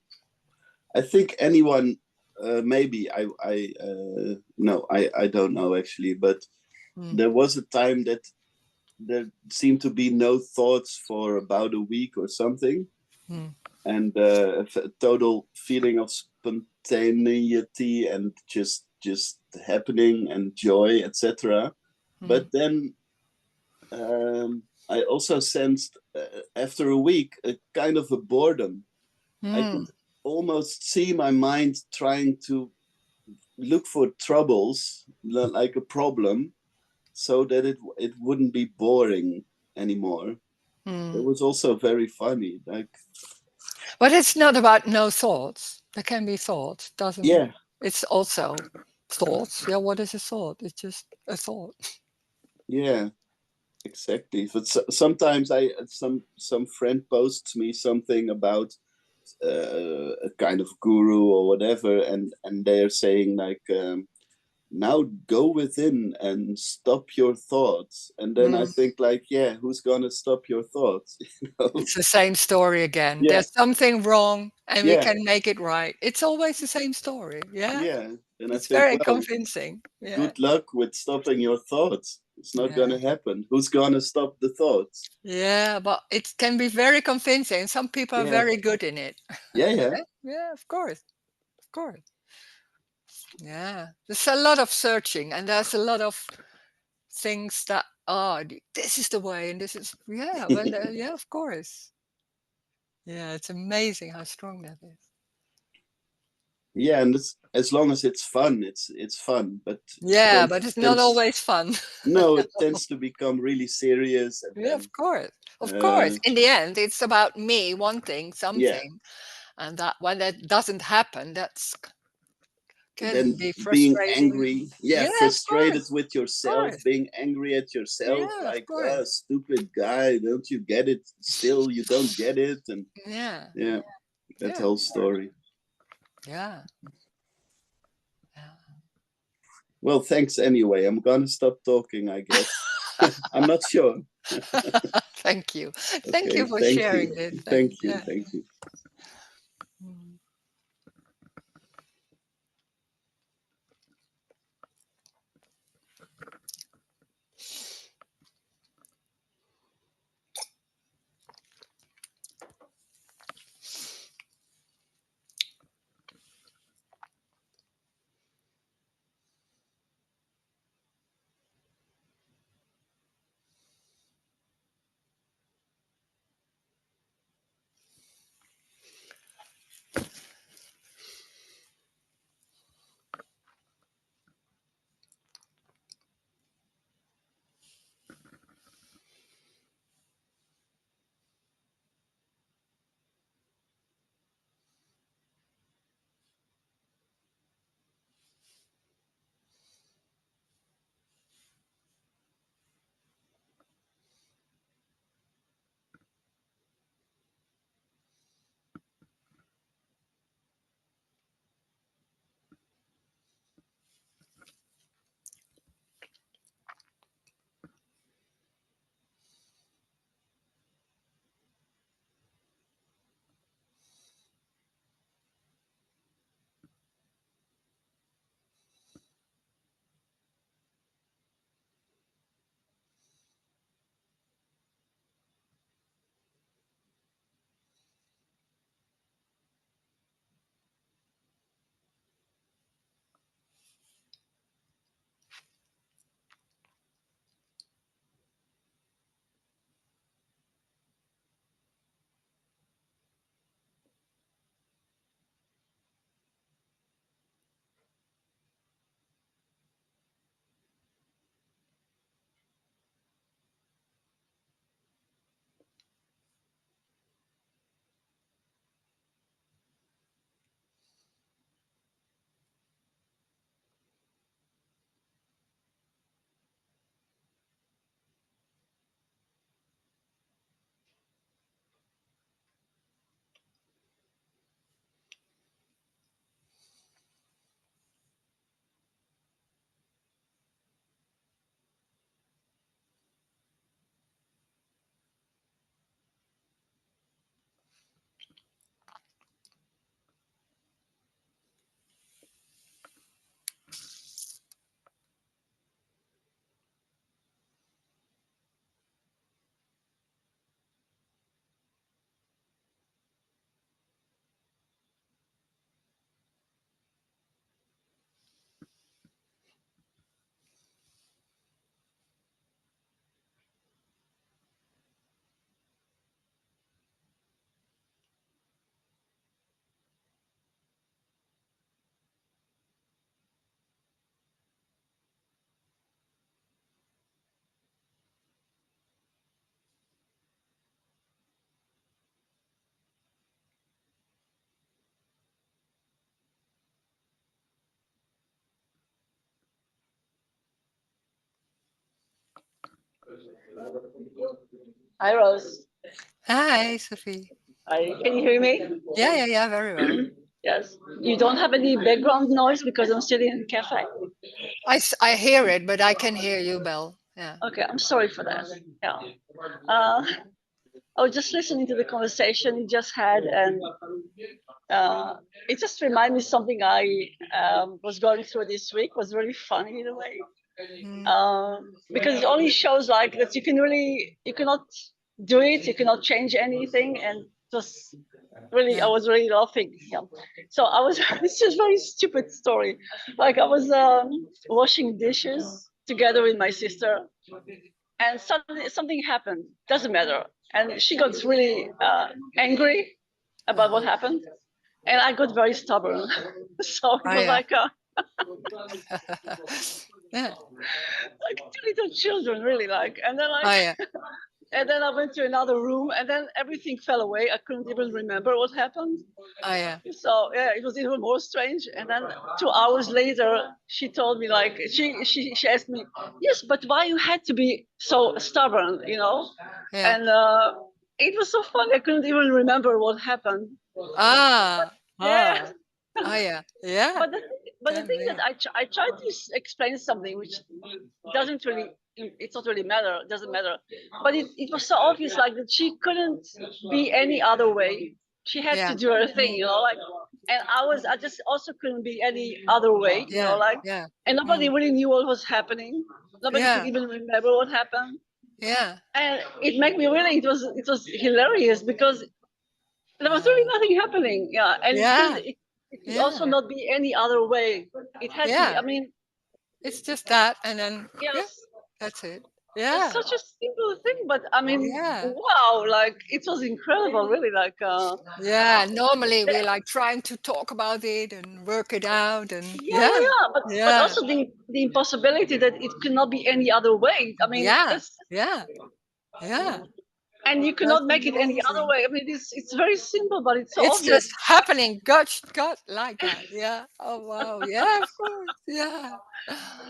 I think anyone, maybe I no, I don't know actually, but mm, there was a time that there seemed to be no thoughts for about a week or something, mm, and a total feeling of spontaneity and just happening and joy, etc. mm, But then I also sensed after a week a kind of a boredom. I could mm, almost see my mind trying to look for troubles, like a problem, so that it wouldn't be boring anymore. That mm. was also very funny. Like, But it's not about no thoughts. There can be thoughts. Doesn't yeah, it's also thoughts? Yeah, what is a thought? It's just a thought. yeah, exactly. But sometimes some friend posts me something about a kind of guru or whatever, and they are saying like, now go within and stop your thoughts. And then I Mm. think like, yeah, who's gonna stop your thoughts? It's the same story again. Yeah, There's something wrong and we yeah, can make it right. It's always the same story. Yeah. yeah. And I It's think, very well, convincing. Yeah. good luck with stopping your thoughts. It's not Yeah. gonna happen. Who's gonna stop the thoughts? Yeah, but it can be very convincing. Some people are Yeah, very good in it. yeah, yeah, Yeah, yeah, of course. Of course. Yeah. There's a lot of searching and there's a lot of things that, oh, this is the way and this is, yeah, well, yeah, of course. Yeah, it's amazing how strong that is. yeah. And as long as it's fun, it's fun. But it Yeah, but it's not tends always fun. no, it tends to become really serious, and Yeah, then of course. Of course. In the end, it's about me wanting yeah, something. And that when that doesn't happen, that's Can then be being frustrating. angry, Yeah, of frustrated course. with Of yourself, course. being angry at yourself, Yeah, of like, course. stupid guy, don't you get it? Still, you don't get it. And Yeah. yeah, that Yeah. whole story. Yeah. Yeah. Well, thanks anyway. I'm gonna stop talking, I guess. I'm not sure. Thank you. Thank Okay, you for thank you. sharing this. Thank you. Yeah. Thank you. Mm. Hi, Rose. Hi, Sophie. Hi, can you hear me? Yeah, very well. Yes. You don't have any background noise because I'm sitting in a cafe. I hear it, but I can hear you, Belle. Yeah. Okay, I'm sorry for that. Yeah. Uh, I was just listening to the conversation you just had, and it just reminded me something I was going through this week. Was really funny in a way, Mm. because it only shows like that you cannot do it, you cannot change anything, and just really, I Yeah. was really laughing. Yeah. So I was. It's just a very stupid story. Like I was washing dishes together with my sister, and suddenly something happened. Doesn't matter, and she got really angry about what Uh-huh. happened, and I got very stubborn. So it Oh, was yeah. Yeah. like two little children, really like, and then Oh, like yeah. And then I went to another room, and then everything fell away. I couldn't even remember what happened. Oh yeah. So yeah, it was even more strange. And then 2 hours later, she told me, like, she asked me, yes, but why you had to be so stubborn, you know? Yeah. And it was so funny. I couldn't even remember what happened. Ah. Yeah. Ah. Oh yeah. Yeah. But the Can thing that be. I tried to explain something which doesn't really, it's not really matter, doesn't matter. But it was so obvious, like, that she couldn't be any other way. She had Yeah. to do her thing, you know, like, and I just also couldn't be any other way, you know, Yeah. like, Yeah. and nobody really knew what was happening. Nobody could Yeah. even remember what happened. Yeah. And it made me really, it was hilarious because there was really Oh. nothing happening. Yeah, and Yeah. it could also Yeah. not be any other way. It had to be. Yeah. I mean, It's just that, and then yeah, yes, that's it. it's Yeah. such a simple thing, but I mean, Yeah. wow, like, it was incredible, really. Like, Yeah. Normally the- we like trying to talk about it and work it out, and yeah, yeah, yeah. yeah. But Yeah. also the impossibility that it could not be any other way. I mean, Yeah. that's, Yeah. Yeah. and you That's cannot make it any other amazing. way. I mean, it's very simple, but it's so It's just obvious. happening. God, like that. Yeah. Oh wow. Yeah. Of course. Yeah.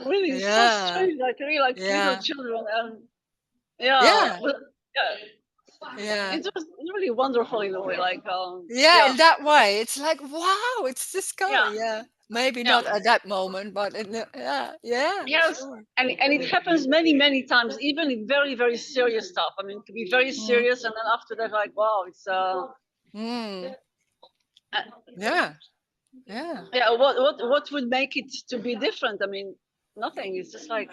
Really, it's so Yeah. strange. Like, really, like little Yeah. children, and yeah, Yeah. but yeah. Yeah. It was really wonderful in a way. Like, Yeah. yeah, In that way, it's like wow. It's just yeah, going. Yeah. Maybe yeah, not at that moment, but yeah. Yeah. yes, Sure. and it happens many times, even in very very serious stuff. I mean, it can be very Mm. serious, and then after that, like, wow, it's Mm. uh, Yeah. Yeah. yeah. What would make it to be different? I mean, nothing. It's just like,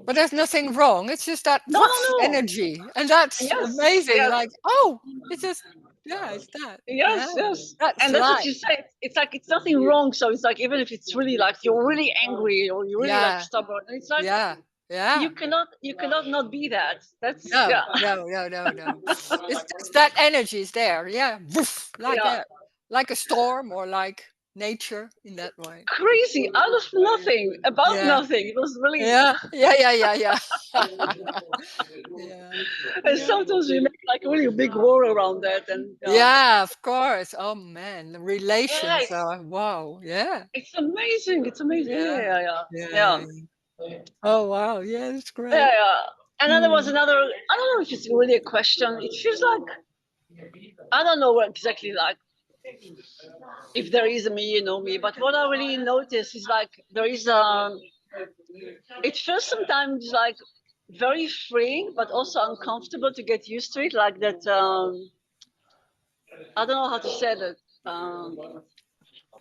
But there's nothing wrong. It's just that no, no, woof no. energy. And that's Yes, amazing. yes. Like, oh, it's just, yeah, it's that. Yeah, Yes, yes, that's and that's what right. you say. It's like it's nothing wrong. So it's like, even if it's really like you're really angry or you're really like Yeah, stubborn, it's like yeah, yeah, you cannot not be that. That's, no, yeah, no, no, no, no. It's just that energy is there. Yeah, woof, like yeah, that. Like a storm or like nature in that way. crazy, out of nothing, about Yeah, nothing. It was really, yeah, yeah, yeah, yeah, yeah. Yeah, and yeah. sometimes we make like a really big war around that, and Yeah, of course. Oh man, the yeah, relations are wow. Yeah. it's amazing. It's amazing. Yeah, Yeah. yeah, yeah, Yeah, yeah, yeah, yeah. Oh, wow. Yeah, that's yeah, great. yeah. And then there was Mm. another. I don't know if it's really a question. It feels like, I don't know what exactly, like, if there is a me, me. But what I really notice is, like, there is it feels sometimes like very freeing, but also uncomfortable to get used to it. Like that. I don't know how to say that.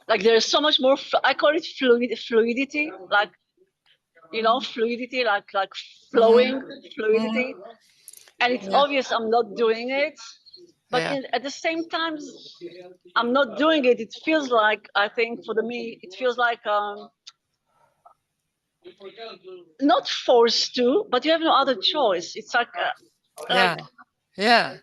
Like, there's so much more. I call it fluidity. Like, fluidity, like Mm-hmm. flowing Mm-hmm. fluidity. And it's Yeah. obvious I'm not doing it, but Yeah. at the same time, I'm not doing it. It feels like, I think, for me, it feels like, not forced to, but you have no other choice. It's like Yeah. Yeah.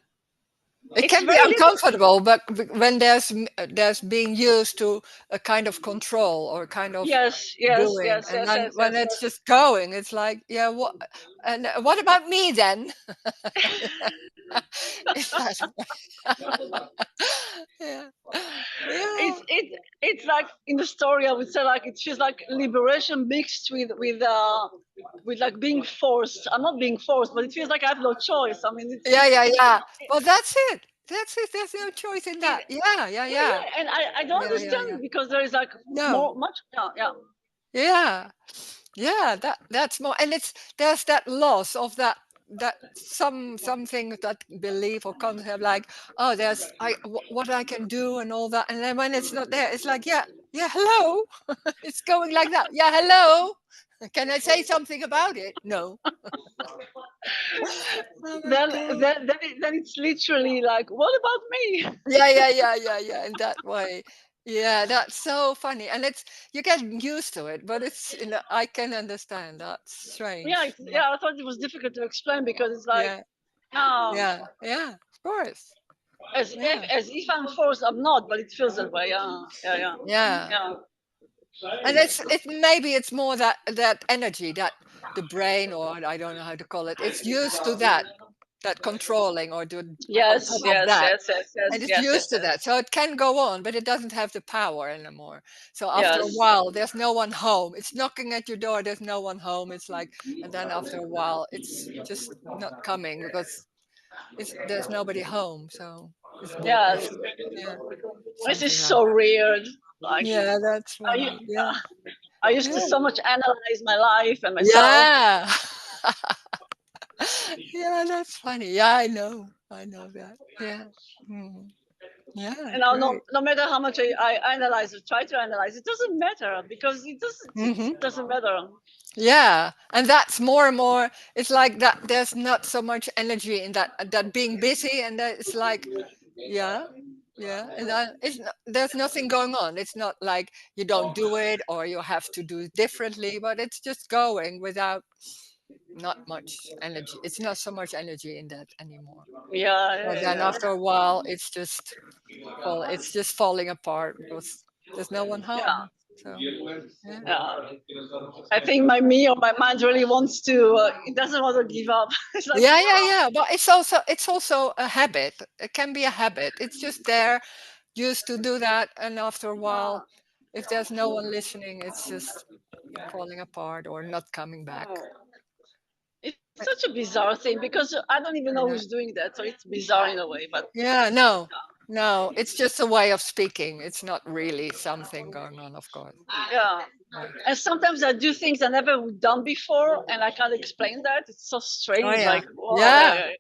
It it's can be very little. uncomfortable, but when there's being used to a kind of control or kind of Yes, yes, doing, yes, and yes, then yes, when yes, it's yes. just going, it's like, yeah, what? And what about me then? Is that? Yeah. Yeah. It's like, in the story, I would say, like, it feels like liberation mixed with like being forced. I'm not being forced, but it feels like I have no choice. I mean, Yeah, yeah, yeah. But that's it. That's it. There's no choice in it that. Yeah, yeah, yeah, yeah. yeah, and I don't Yeah, yeah, understand yeah. it, because there is like No. more much, yeah, yeah. Yeah. Yeah, that's more, and there's that loss of that something that belief or concept, like, oh, there's what I can do and all that, and then when it's not there, it's like, yeah, yeah, hello. It's going like that. Yeah, hello. Can I say something about it? No. Oh my then God. then then, then it's literally like, what about me? Yeah, yeah, yeah, yeah, yeah. In that way. Yeah, that's so funny. And you get used to it, but I can understand. That's Yeah, strange. Yeah. yeah, I thought it was difficult to explain, because it's like, Yeah. no, Yeah. Yeah. Of course. Yeah. as if I'm forced. I'm not, but it feels that way. Yeah, yeah, yeah, Yeah. yeah. And maybe it's more that energy that the brain, or I don't know how to call it, it's used to that that controlling or do on Yes, top of yes, that. yes, yes, And yes, it's yes, used yes, to that. yes. So it can go on, but it doesn't have the power anymore. So after a Yes. while, there's no one home. It's knocking at your door, there's no one home. It's like, and then after a while, it's just not coming because there's nobody home. So Yes. it's yeah, This is something like so that. weird. Like Yeah, that's I, funny. Yeah. I used to Yeah. so much analyze my life and myself, Yeah. Yeah, that's funny. Yeah, I know. I know that. Yeah. Mm. Yeah, and now great. no matter how much I analyze or try to analyze, it doesn't matter because it Hmm. doesn't matter. Yeah, and that's more and more. It's like that. There's not so much energy in that being busy, and that it's like, yeah, yeah, and there's nothing going on. It's not like you don't do it or you have to do it differently, but it's just going without not much energy. It's not so much energy in that anymore. Yeah, So yeah, then yeah. after a while, it's just falling apart because there's no one Yeah. home. So yeah. Yeah. I think my mind really wants to. It doesn't want to give up. It's like, Yeah, yeah, yeah. But it's also a habit. It can be a habit. It's just there, used to do that, and after a while, if there's no one listening, it's just falling apart or not coming back. it's such a bizarre thing because I don't even know Yeah. who's doing that, so it's bizarre in a way. But Yeah, no. No, it's just a way of speaking. It's not really something going on, of course. yeah, Yeah. and sometimes I do things I never done before, and I can't explain that. It's so Oh strange. yeah. Like, wow, Yeah.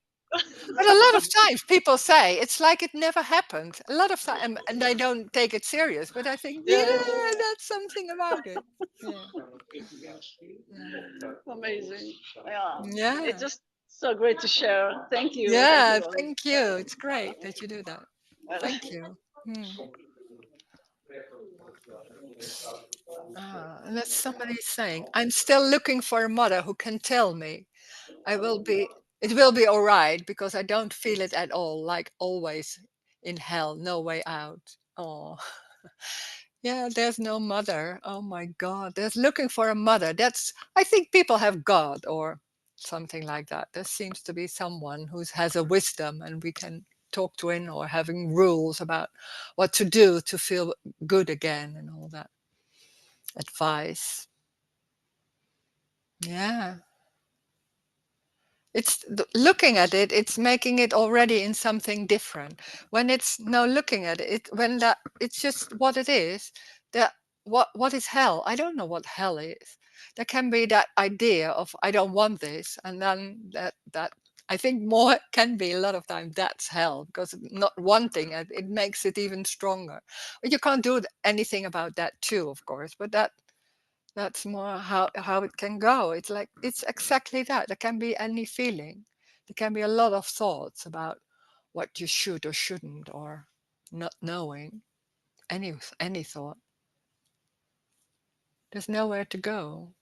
But a lot of times people say it's like it never happened. A lot of time, and they don't take it serious. But I think, yeah, yeah, that's something about it. Yeah, yeah, amazing. Yeah, it's yeah, just so great to share. Thank you, yeah. Ronnie. Thank you. It's great that you do that. Thank you. Hmm. And that's somebody saying, I'm still looking for a mother who can tell me I will be. It will be all right because I don't feel it at all. Like always in hell, no way out. Oh. Yeah, there's no mother. Oh my God. There's looking for a mother. I think people have God or something like that. There seems to be someone who has a wisdom and we can talk to him or having rules about what to do to feel good again and all that advice. Yeah. Looking at it, it's making it already in something different. When it's no looking at it, when that it's just what it is. That what is hell? I don't know what hell is. There can be that idea of I don't want this, and then that I think more can be a lot of time that's hell because not wanting it makes it even stronger. But you can't do anything about that too, of course. But that's more how it can go. It's like it's exactly that. There can be any feeling. There can be a lot of thoughts about what you should or shouldn't or not knowing. Any thought. There's nowhere to go.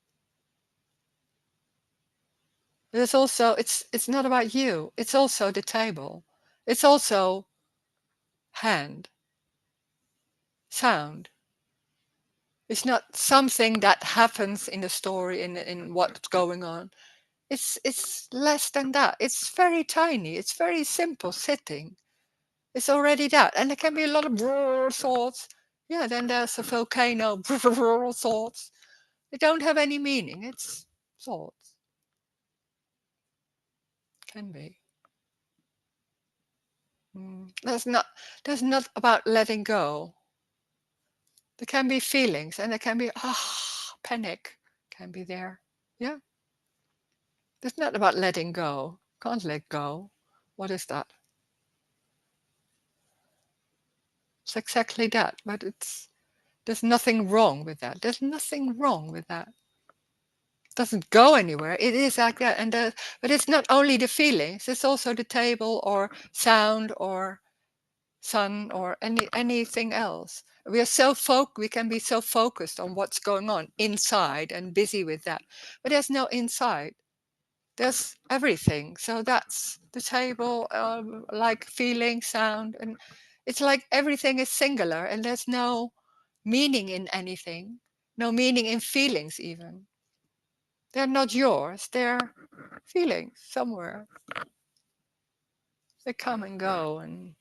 There's also it's not about you. It's also the table. It's also hand, sound. It's not something that happens in the story in what's going on. It's less than that. It's very tiny. It's very simple sitting. It's already that. And there can be a lot of thoughts. Yeah, then there's a volcano, thoughts. They don't have any meaning. It's thoughts. Can be. That's not about letting go. There can be feelings and there can be panic can be there. Yeah. It's not about letting go. Can't let go. What is that? It's exactly that. But there's nothing wrong with that. There's nothing wrong with that. It doesn't go anywhere. It is like that. But it's not only the feelings. It's also the table or sound or sun or anything else. We can be so focused on what's going on inside and busy with that. But there's no inside. There's everything. So that's the table, like feeling, sound, and it's like everything is singular and there's no meaning in anything, no meaning in feelings even. They're not yours, they're feelings somewhere. They come and go, and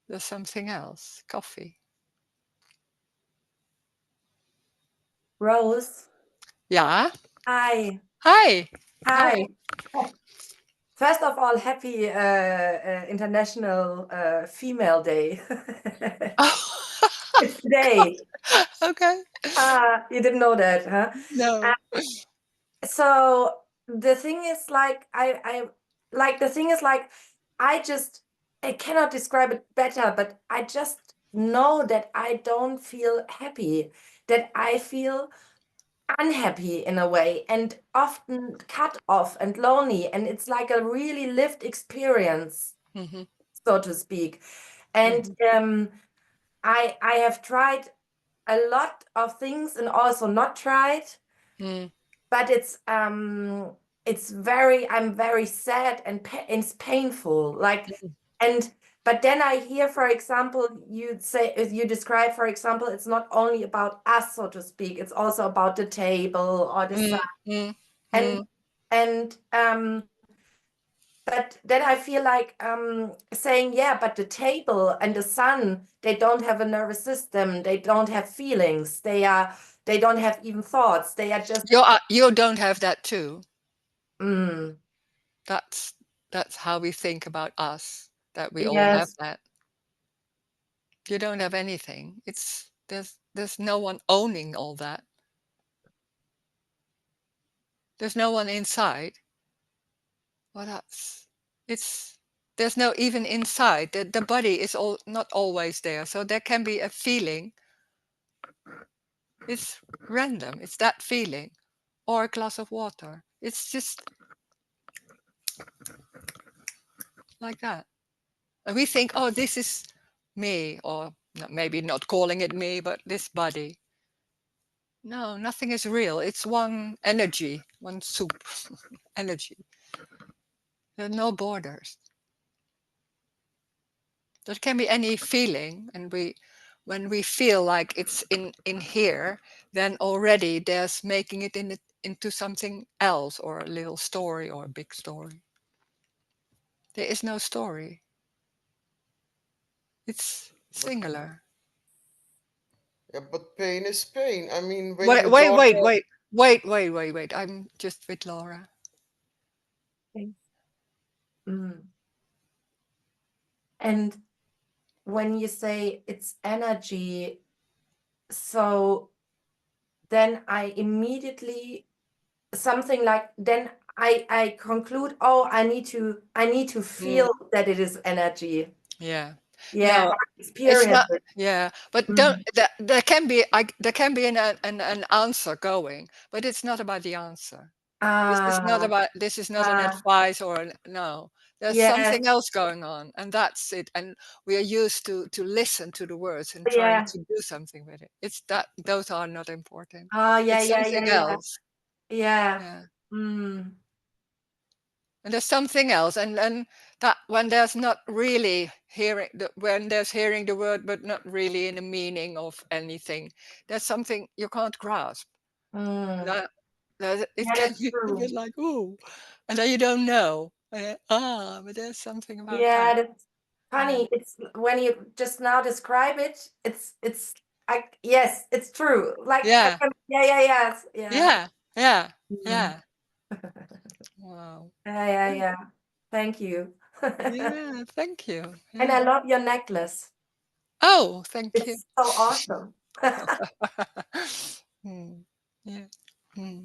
there's something else. Coffee. Rose, Yeah. hi. Hi. Hi. Hi. First of all, happy International Female Day. Oh, It's today. okay. You didn't know that, huh? No. So the thing is like I like the thing is like I cannot describe it better, but I just know that I don't feel happy, that I feel unhappy in a way and often cut off and lonely, and it's like a really lived experience, Mm-hmm. so to speak. And I have tried a lot of things and also not tried, Mm. but it's very, I'm very sad and it's painful, like. And but then I hear, for example, you describe, for example, it's not only about us, so to speak, it's also about the table or the sun. Mm. and Mm. and but then I feel like saying, yeah, but the table and the sun, they don't have a nervous system, they don't have feelings, they don't have even thoughts, they are just You don't have that too. mm, That's how we think about us. That we all have yes. that. You don't have anything. It's there's no one owning all that. There's no one inside. Well, it's there's no even inside. The body is not always there. So there can be a feeling. It's random. It's that feeling. Or a glass of water. It's just like that. And we think, oh, this is me, or maybe not calling it me, but this body. No, nothing is real. It's one energy, one soup, energy. There are no borders. There can be any feeling, and when we feel like it's in here, then already there's making it into something else, or a little story, or a big story. There is no story. It's singular. Yeah, but pain is pain. I mean, when Wait, your wait, daughter, wait, wait, wait, wait, wait, wait. I'm just with Laura. Mm. And when you say it's energy, so then I immediately something like then I conclude, oh, I need to feel that it is energy. Yeah. Yeah, No, it's experience not. it. Yeah, but don't. Mm. There can be. There can be an answer going, but it's not about the answer. This is not Ah, about. This is not an ah, advice or no. There's yes, something else going on, and that's it. And we are used to listen to the words and trying yeah. to do something with it. It's that those are not important. Yeah, It's yeah, yeah, something yeah, else. yeah. Yeah. Mm. And there's something else, and that when there's not really hearing when there's hearing the word but not really in the meaning of anything, there's something you can't grasp. Mm. That it Yeah, can that's be a bit true. like ooh, and then you don't know. But there's something about Yeah, that. that's Yeah, funny. It's when you just now describe it, it's I yes, it's true. Like I yeah, can, yeah, yeah, yes, yeah. yeah, yeah, Mm. yeah. Wow. Yeah, yeah, yeah. Thank you. Yeah, thank you. And I Yeah. love your necklace. Oh, thank you. It's so awesome. Hmm. Yeah. Hmm.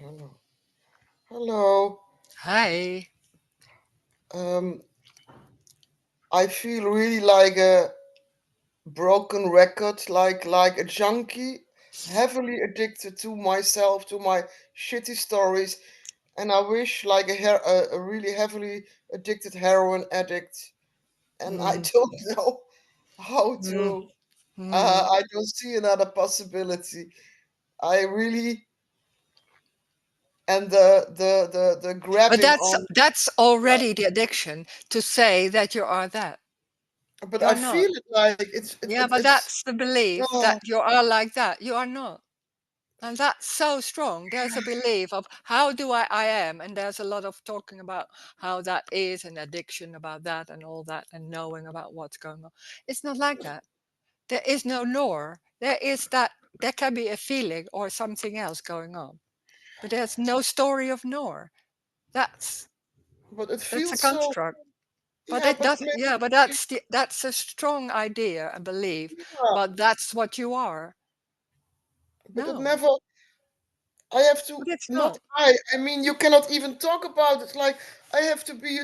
Hello. Hello. Hi. Um, I feel really like a broken record, like a junkie, heavily addicted to myself, to my shitty stories, and I wish like a really heavily addicted heroin addict, and I Mm, don't know how mm, to. mm. I don't see another possibility. I really and the But grabbing on, that's already the addiction to say that you are that. but I You're not. feel it like Yeah, but it's. that's the belief Oh, that you are like that. You are not. And that's so strong. There's a belief of how do I am. And there's a lot of talking about how that is and addiction about that and all that and knowing about what's going on. It's not like that. There is no nor. There is that there can be a feeling or something else going on. But there's no story of nor. That's but it that's a feels so. construct. But Yeah, it but does, yeah, but that's a strong idea and belief. yeah, But that's what you are. but it No, never. I have to but it's not not. I mean you cannot even talk about it. Like I have to be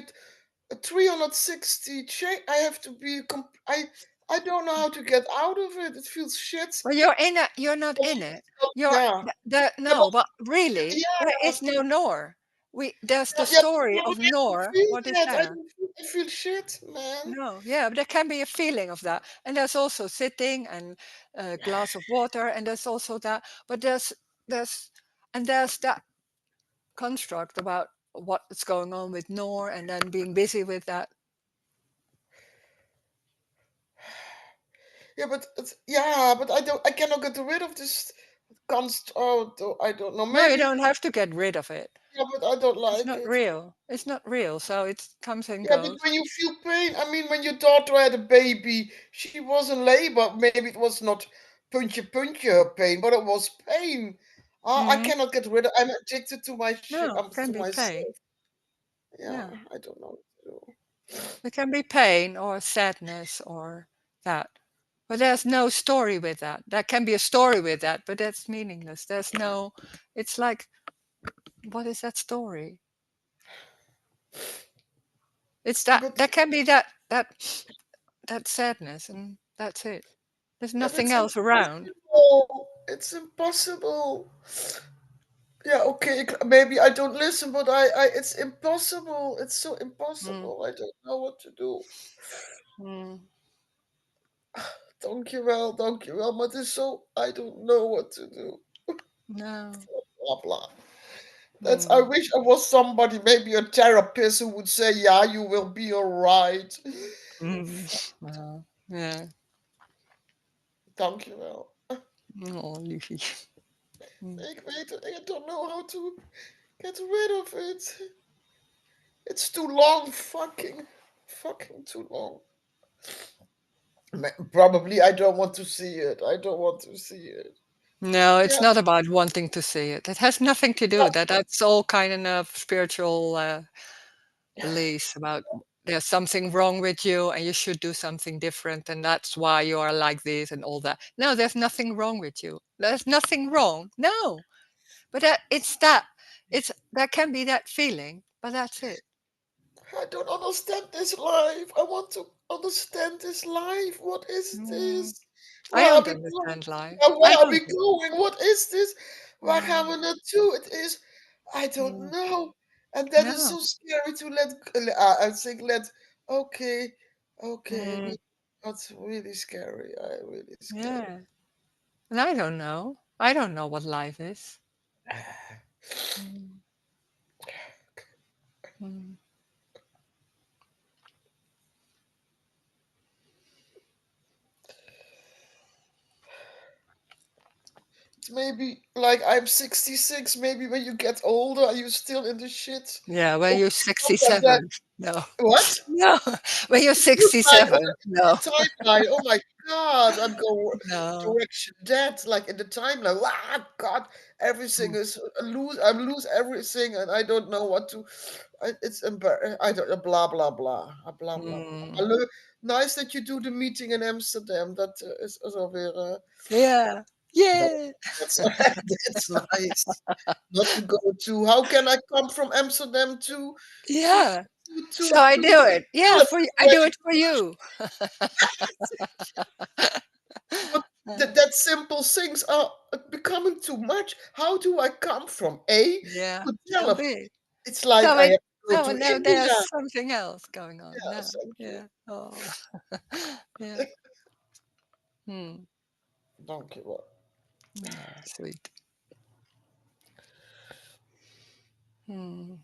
a 360 change. I have to be. I don't know how to get out of it. It feels shit. Well, you're in it. You're not Oh, in it. You're yeah. Yeah, no, but really, there yeah, is no nor. There's the yeah, yeah, story but of I don't nor. feel What is that. there? I feel shit, man. No, yeah, but there can be a feeling of that, and there's also sitting and a glass of water, and there's also that. But there's and there's that construct about what's going on with nor, and then being busy with that. Yeah, but yeah, but I don't. I cannot get rid of this const. Oh, I don't know. No, you Maybe. don't have to get rid of it. Yeah, but I don't It's like not it. real. It's not real, so it comes and Yeah, but goes. when you feel pain, I mean, when your daughter had a baby, she was in labor. Maybe it was not puntje puntje pain, but it was pain. I Mm. cannot get rid of. I'm addicted to my shit. No, can To be pain. myself. Yeah, Yeah, I don't know what to it can be pain or sadness or that. But there's no story with that. There can be a story with that, but that's meaningless. There's no, it's like, what is that story? It's do. that, But there can be that sadness, and that's it. There's nothing it's else around. impossible. It's impossible. Yeah, okay. Maybe I don't listen, but it's impossible. It's so Mm, impossible. I don't know what to do. mm, Dank je wel, maar het is zo, I don't know what to do. no. Blah blah. That's. I Mm, wish I was somebody, maybe a therapist, who would say, "Yeah, you will be all right." well, yeah. Dank je wel. Oh, liefie. Mm. Ik weet het. I don't know how to get rid of it. It's too long. Fucking too long. Probably I don't want to see it. I don't want to see it. No, it's Yeah. not about wanting to see it. It has nothing to do with that. That's all kind of spiritual beliefs about there's something wrong with you and you should do something different and that's why you are like this and all that. No, there's nothing wrong with you. There's nothing wrong. No. But it's that it's that can be that feeling, but that's it. I don't understand this life. I want to understand this life. What is Mm, this? I Where are don't we going? understand life. Where I are we don't. going? What is this? Waar gaan Mm, we naartoe? It is, I don't mm, know. And that is no. so scary to let, I think okay, okay. Mm, That's really scary. I really scary. yeah. And I don't know. I don't know what life is. Mm, mm. Maybe like I'm 66. Maybe when you get older, are you still in the shit? Yeah, when Or you're sometimes that, 67. No. what? No. When you're Feels like 67. No. the timeline. Oh my God, I'm going No. direction that, like in the timeline. Ah, God, everything Mm, is lose. I lose everything, and I don't know what to. It's embarrassing. I don't. Blah blah blah. Blah blah blah. mm. Nice that you do the meeting in Amsterdam. That is alweer. Yeah. Yeah. That's that's nice. Not to go to. How can I come from Amsterdam Yeah. So to I do it. Yeah, Philip? I do it for you. But that simple things are becoming too much. How do I come from A Yeah. to So Delft? big. It's like So I it have to go oh to no, there's India. something else going on Yeah, now. thank you. Yeah. Oh. Yeah. Hmm. Thank you. Yeah, sweet. Hmm.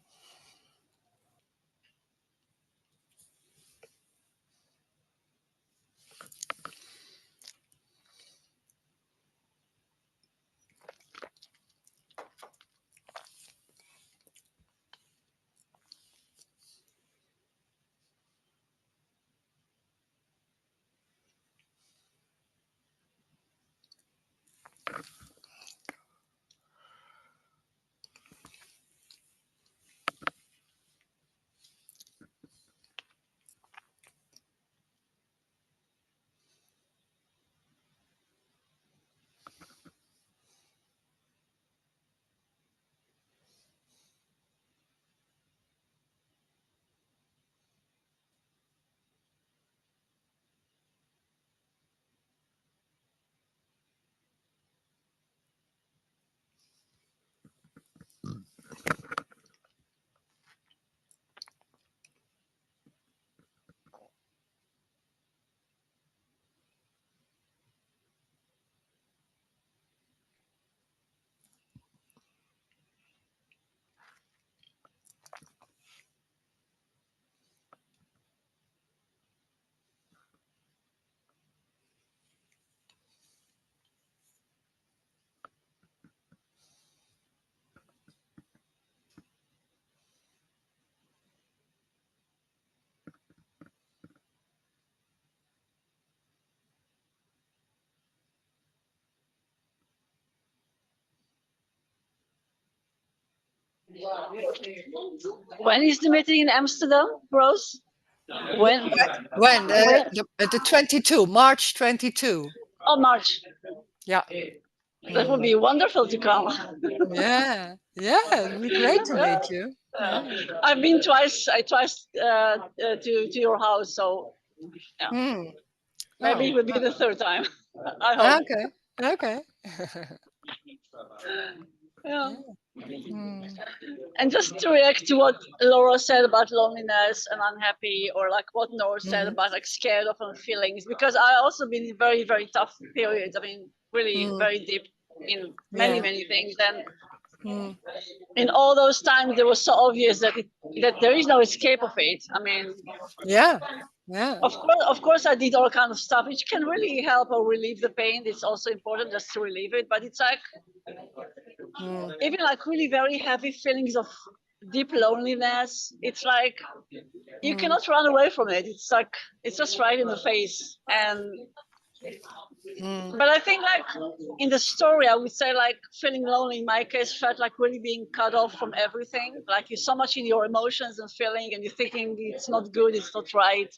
When is the meeting in Amsterdam, Rose? When? When When? the 22, March 22. Oh, March. Yeah. That would be wonderful to come. Yeah. Yeah. It'd be great to Yeah. meet you. Yeah. I've been twice. I twice to your house, so yeah. Hmm. Maybe Oh. it will be the third time. I hope. Okay. Okay. Yeah. Yeah. Hmm. And just to react to what Laura said about loneliness and unhappy, or like what Nora said Mhm. about like scared of her feelings, because I also been in very, very tough periods. I mean, really Hmm. very deep in many, Yeah. many things. And Hmm. in all those times, it was so obvious that there is no escape of it. I mean, Yeah. Yeah. of course, I did all kind of stuff which can really help or relieve the pain. It's also important just to relieve it. But it's like Hmm. even like really very heavy feelings of deep loneliness. It's like you Hmm. cannot run away from it. It's like it's just right in the face. And Hmm. but I think like in the story, I would say like feeling lonely in my case felt like really being cut off from everything. Like you're so much in your emotions and feeling, and you're thinking it's not good, it's not right,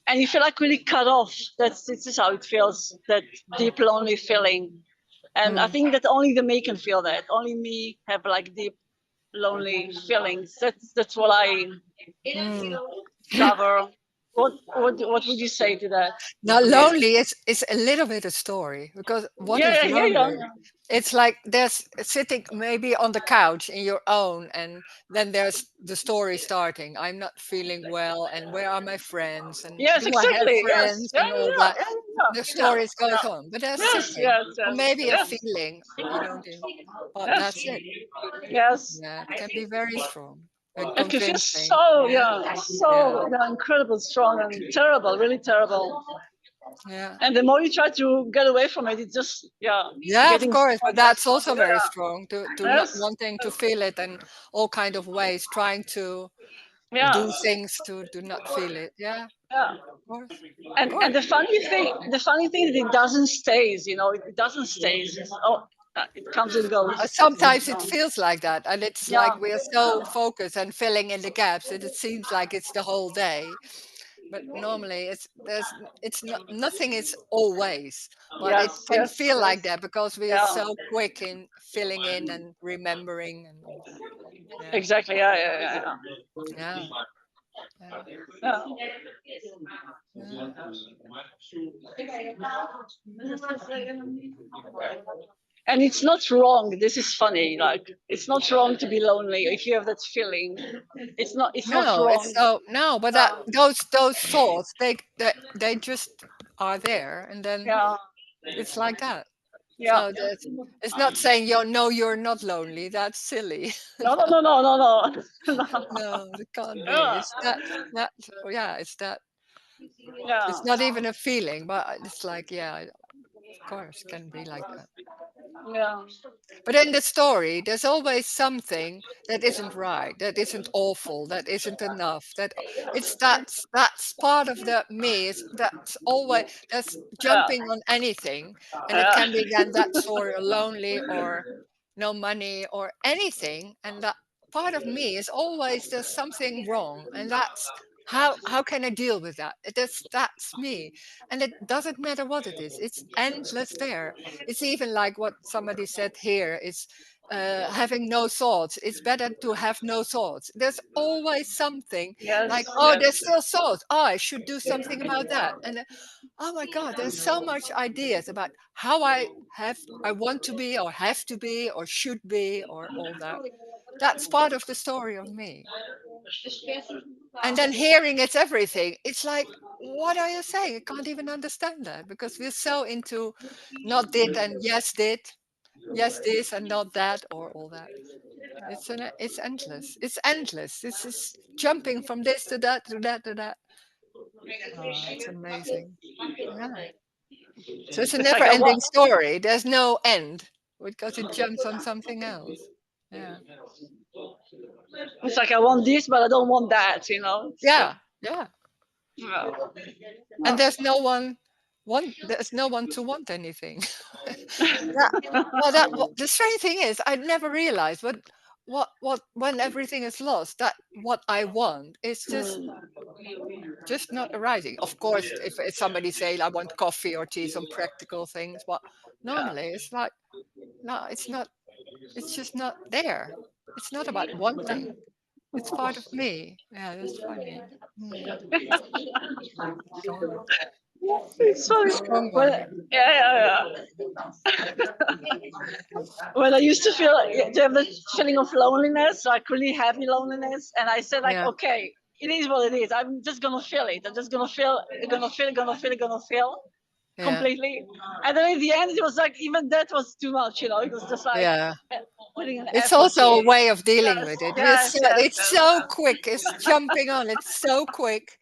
and you feel like really cut off. This is how it feels. That deep lonely feeling. And I Hmm. think that only the me can feel that. Only me have like deep lonely feelings. That's what I Hmm. cover. What would you say to that? Now, lonely is a little bit a story because what Yeah, is yeah, yeah, lonely? It's like there's sitting maybe on the couch in your own, and then there's the story starting. I'm not feeling well, and where are my friends? And yes, do I have exactly. Yes, friends? yeah, And all yeah, that. yeah, The yeah, stories goes on, but they're yes, sitting, yes, or yes, maybe a yes, feeling you don't even. But yes, that's it. yes. Yeah, it can be very strong and It can feel convincing. so, Yeah, yeah, yeah, so yeah, incredible, strong, and terrible, really terrible. yeah. And the more you try to get away from it, it's just, yeah, Yeah, of getting course, but stronger and that's also stronger. very strong to Yeah. not Yes, wanting to feel it and all kind of ways, trying to yeah, do things to not feel it. Yeah, of yeah. course, of And course. the funny thing is it doesn't stays. You know, it doesn't stays. Oh, it comes and goes. Sometimes it feels like that, and it's Yeah, like we are so focused and filling in the gaps that it seems like it's the whole day. But normally it's not, nothing is always, but it Yes, can yes, feel like yes. that because we are Yeah, so quick in filling in and remembering and all that. Yeah, exactly. Yeah, yeah, yeah, yeah, yeah, yeah. yeah. And it's not wrong. This is funny. Like, it's not wrong to be lonely if you have that feeling. It's not. It's not No, it's wrong. so no, but that those thoughts they just are there, and then Yeah, it's like that. yeah. So that it's not saying you no, you're not lonely. That's silly. No, no, no, no, no, no. No, it can't be. Yeah, It's that yeah, it's that. yeah, It's not even a feeling, but it's like yeah, of course, can be like that. yeah. But in the story, there's always something that isn't right, that isn't awful, that isn't enough. That it's that's part of the me. Is that's always that's Yeah, jumping on anything, and it yeah. can be again that story or lonely or no money or anything, and that part of me is always there's something wrong, and that's how can I deal with that? That's me, and it doesn't matter what it is. It's endless there. It's even like what somebody said here is having no thoughts. It's better to have no thoughts. There's always something Yes, like, oh, yes. there's still thoughts. Oh, I should do something about that. And oh my God, there's so much ideas about how I want to be or have to be or should be or all that. That's part of the story of me. And then hearing it's everything. It's like, what are you saying? I can't even understand that because we're so into not did and yes this and not that or all that. It's endless. It's endless. This is jumping from this to that to that to that. Oh, it's amazing. Yeah. So it's a It's like I never-ending want. story. There's no end because it jumps on something else. Yeah. It's like I want this, but I don't want that. You know. Yeah. Yeah. Yeah. And there's no one to want anything. Yeah. Well, the strange thing is, I never realized what when everything is lost, that what I want is just not arising. Of course, if somebody say I want coffee or tea, some practical things, but normally it's like no, it's not. It's just not there. It's not about wanting. It's part of me. Yeah, that's funny. Hmm. God, It's it's a funny. strong When, one. yeah, yeah, when I used to feel to have the feeling of loneliness, like really heavy loneliness, and I said like, Yeah, okay, it is what it is. I'm just gonna feel it. I'm just gonna feel, gonna feel yeah, completely. And then in the end, it was like even that was too much. You know, it was just like yeah. putting an It's effort also a in. way of dealing Yes, with it. yes, yes, It's yes. so quick. It's jumping on. It's so quick,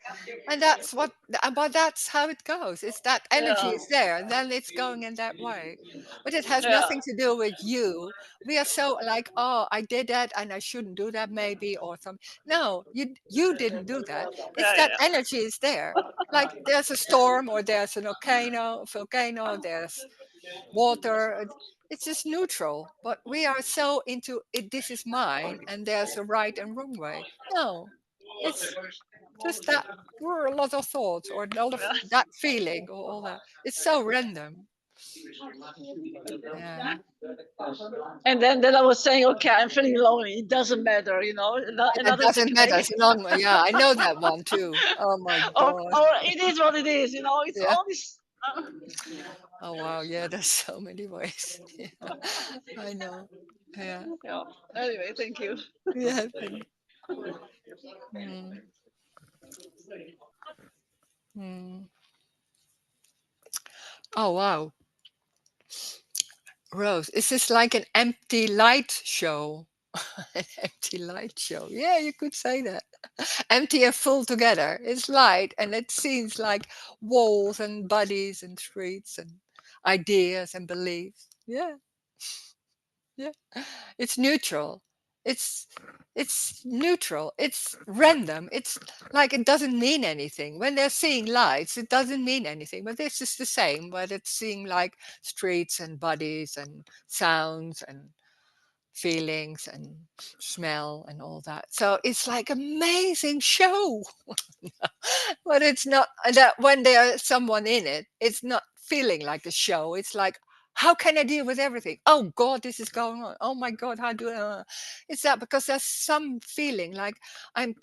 and but that's how it goes. It's that energy Yeah, is there, and then it's going in that way. But it has yeah, nothing to do with you. We are so like, oh, I did that, and I shouldn't do that, maybe, or something. No, you didn't do that. It's yeah, that yeah. energy is there. Like there's a storm, or there's an volcano. There's water. It's just neutral. But we are so into it. This is mine, and there's a right and wrong way. No, it's just that were a lot of thoughts or a lot of that feeling or all that. It's so random. Yeah, And then I was saying, okay, I'm feeling lonely. It doesn't matter, you know. and it Another doesn't matter. technique. It's long. Yeah, I know that one too. Oh my god. Or it is what it is, you know. It's Yeah. only. Uh, Oh wow. Yeah. There's so many ways. Yeah, I know. Yeah. yeah. Anyway, thank you. Yeah. Hmm. Hmm. Oh wow. Rose, is this like an empty light show? An empty light show. Yeah, you could say that. Empty and full together. It's light and it seems like walls and bodies and streets and ideas and beliefs. Yeah, yeah. It's neutral. It's it's neutral. It's random. It's like it doesn't mean anything. When they're seeing lights, it doesn't mean anything. But this is the same, but it's seeing like streets and bodies and sounds and feelings and smell and all that. So it's like amazing show. But it's not that when there's someone in it, it's not feeling like a show. It's like, how can I deal with everything? Oh God, this is going on. Oh my God, how do I? It's that because there's some feeling like I'm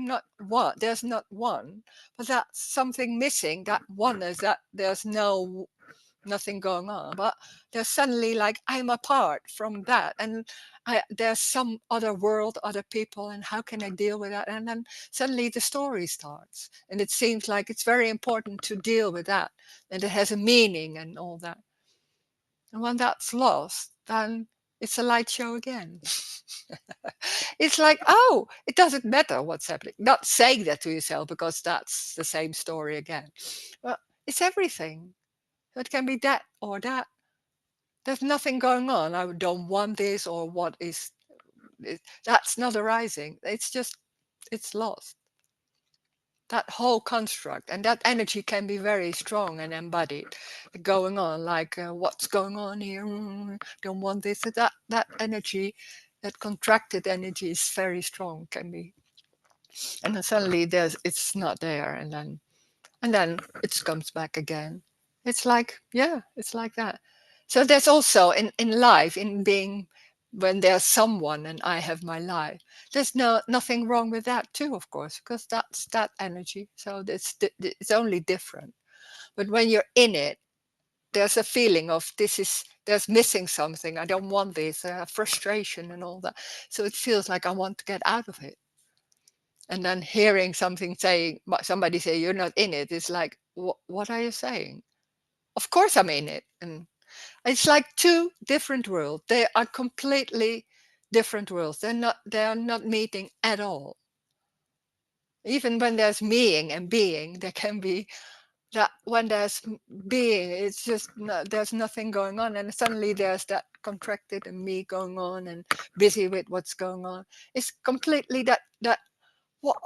not one. There's not one, but that's something missing. That one is that there's nothing going on, but there's suddenly like I'm apart from that, and there's some other world, other people, and how can I deal with that? And then suddenly the story starts, and it seems like it's very important to deal with that, and it has a meaning and all that. And when that's lost, then it's a light show again. It's like, oh, it doesn't matter what's happening. Not saying that to yourself because that's the same story again, but it's everything. It can be that or that. There's nothing going on. I don't want this or what is that's not arising. It's just it's lost. That whole construct and that energy can be very strong and embodied, going on like what's going on here? Don't want this. That energy, that contracted energy is very strong. Can be, and then suddenly it's not there, and then it comes back again. It's like, yeah, it's like that. So there's also in life, in being, when there's someone and I have my life, there's nothing wrong with that too, of course, because that's that energy. So it's only different. But when you're in it, there's a feeling of there's missing something. I don't want this, frustration and all that. So it feels like I want to get out of it. And then hearing somebody say you're not in it is like, what are you saying? Of course I'm in it. And it's like two different worlds. They are completely different worlds. They are not meeting at all. Even when there's meing and being, there can be that when there's being, it's just there's nothing going on, and suddenly there's that contracted and me going on and busy with what's going on. It's completely that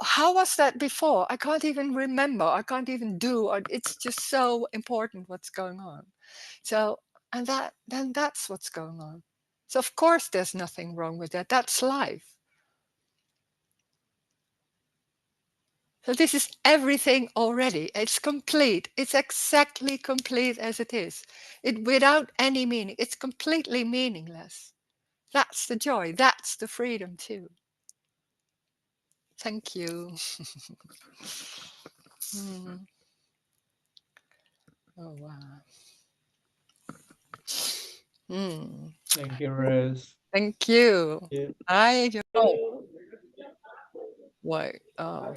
how was that before? I can't even remember. I can't even do. It's just so important what's going on. So, and then that's what's going on. So of course there's nothing wrong with that. That's life. So this is everything already. It's complete. It's exactly complete as it is. It without any meaning. It's completely meaningless. That's the joy. That's the freedom too. Thank you. Oh wow. Thank you, Roes. Thank you. Yeah. I Oh. wait. Oh,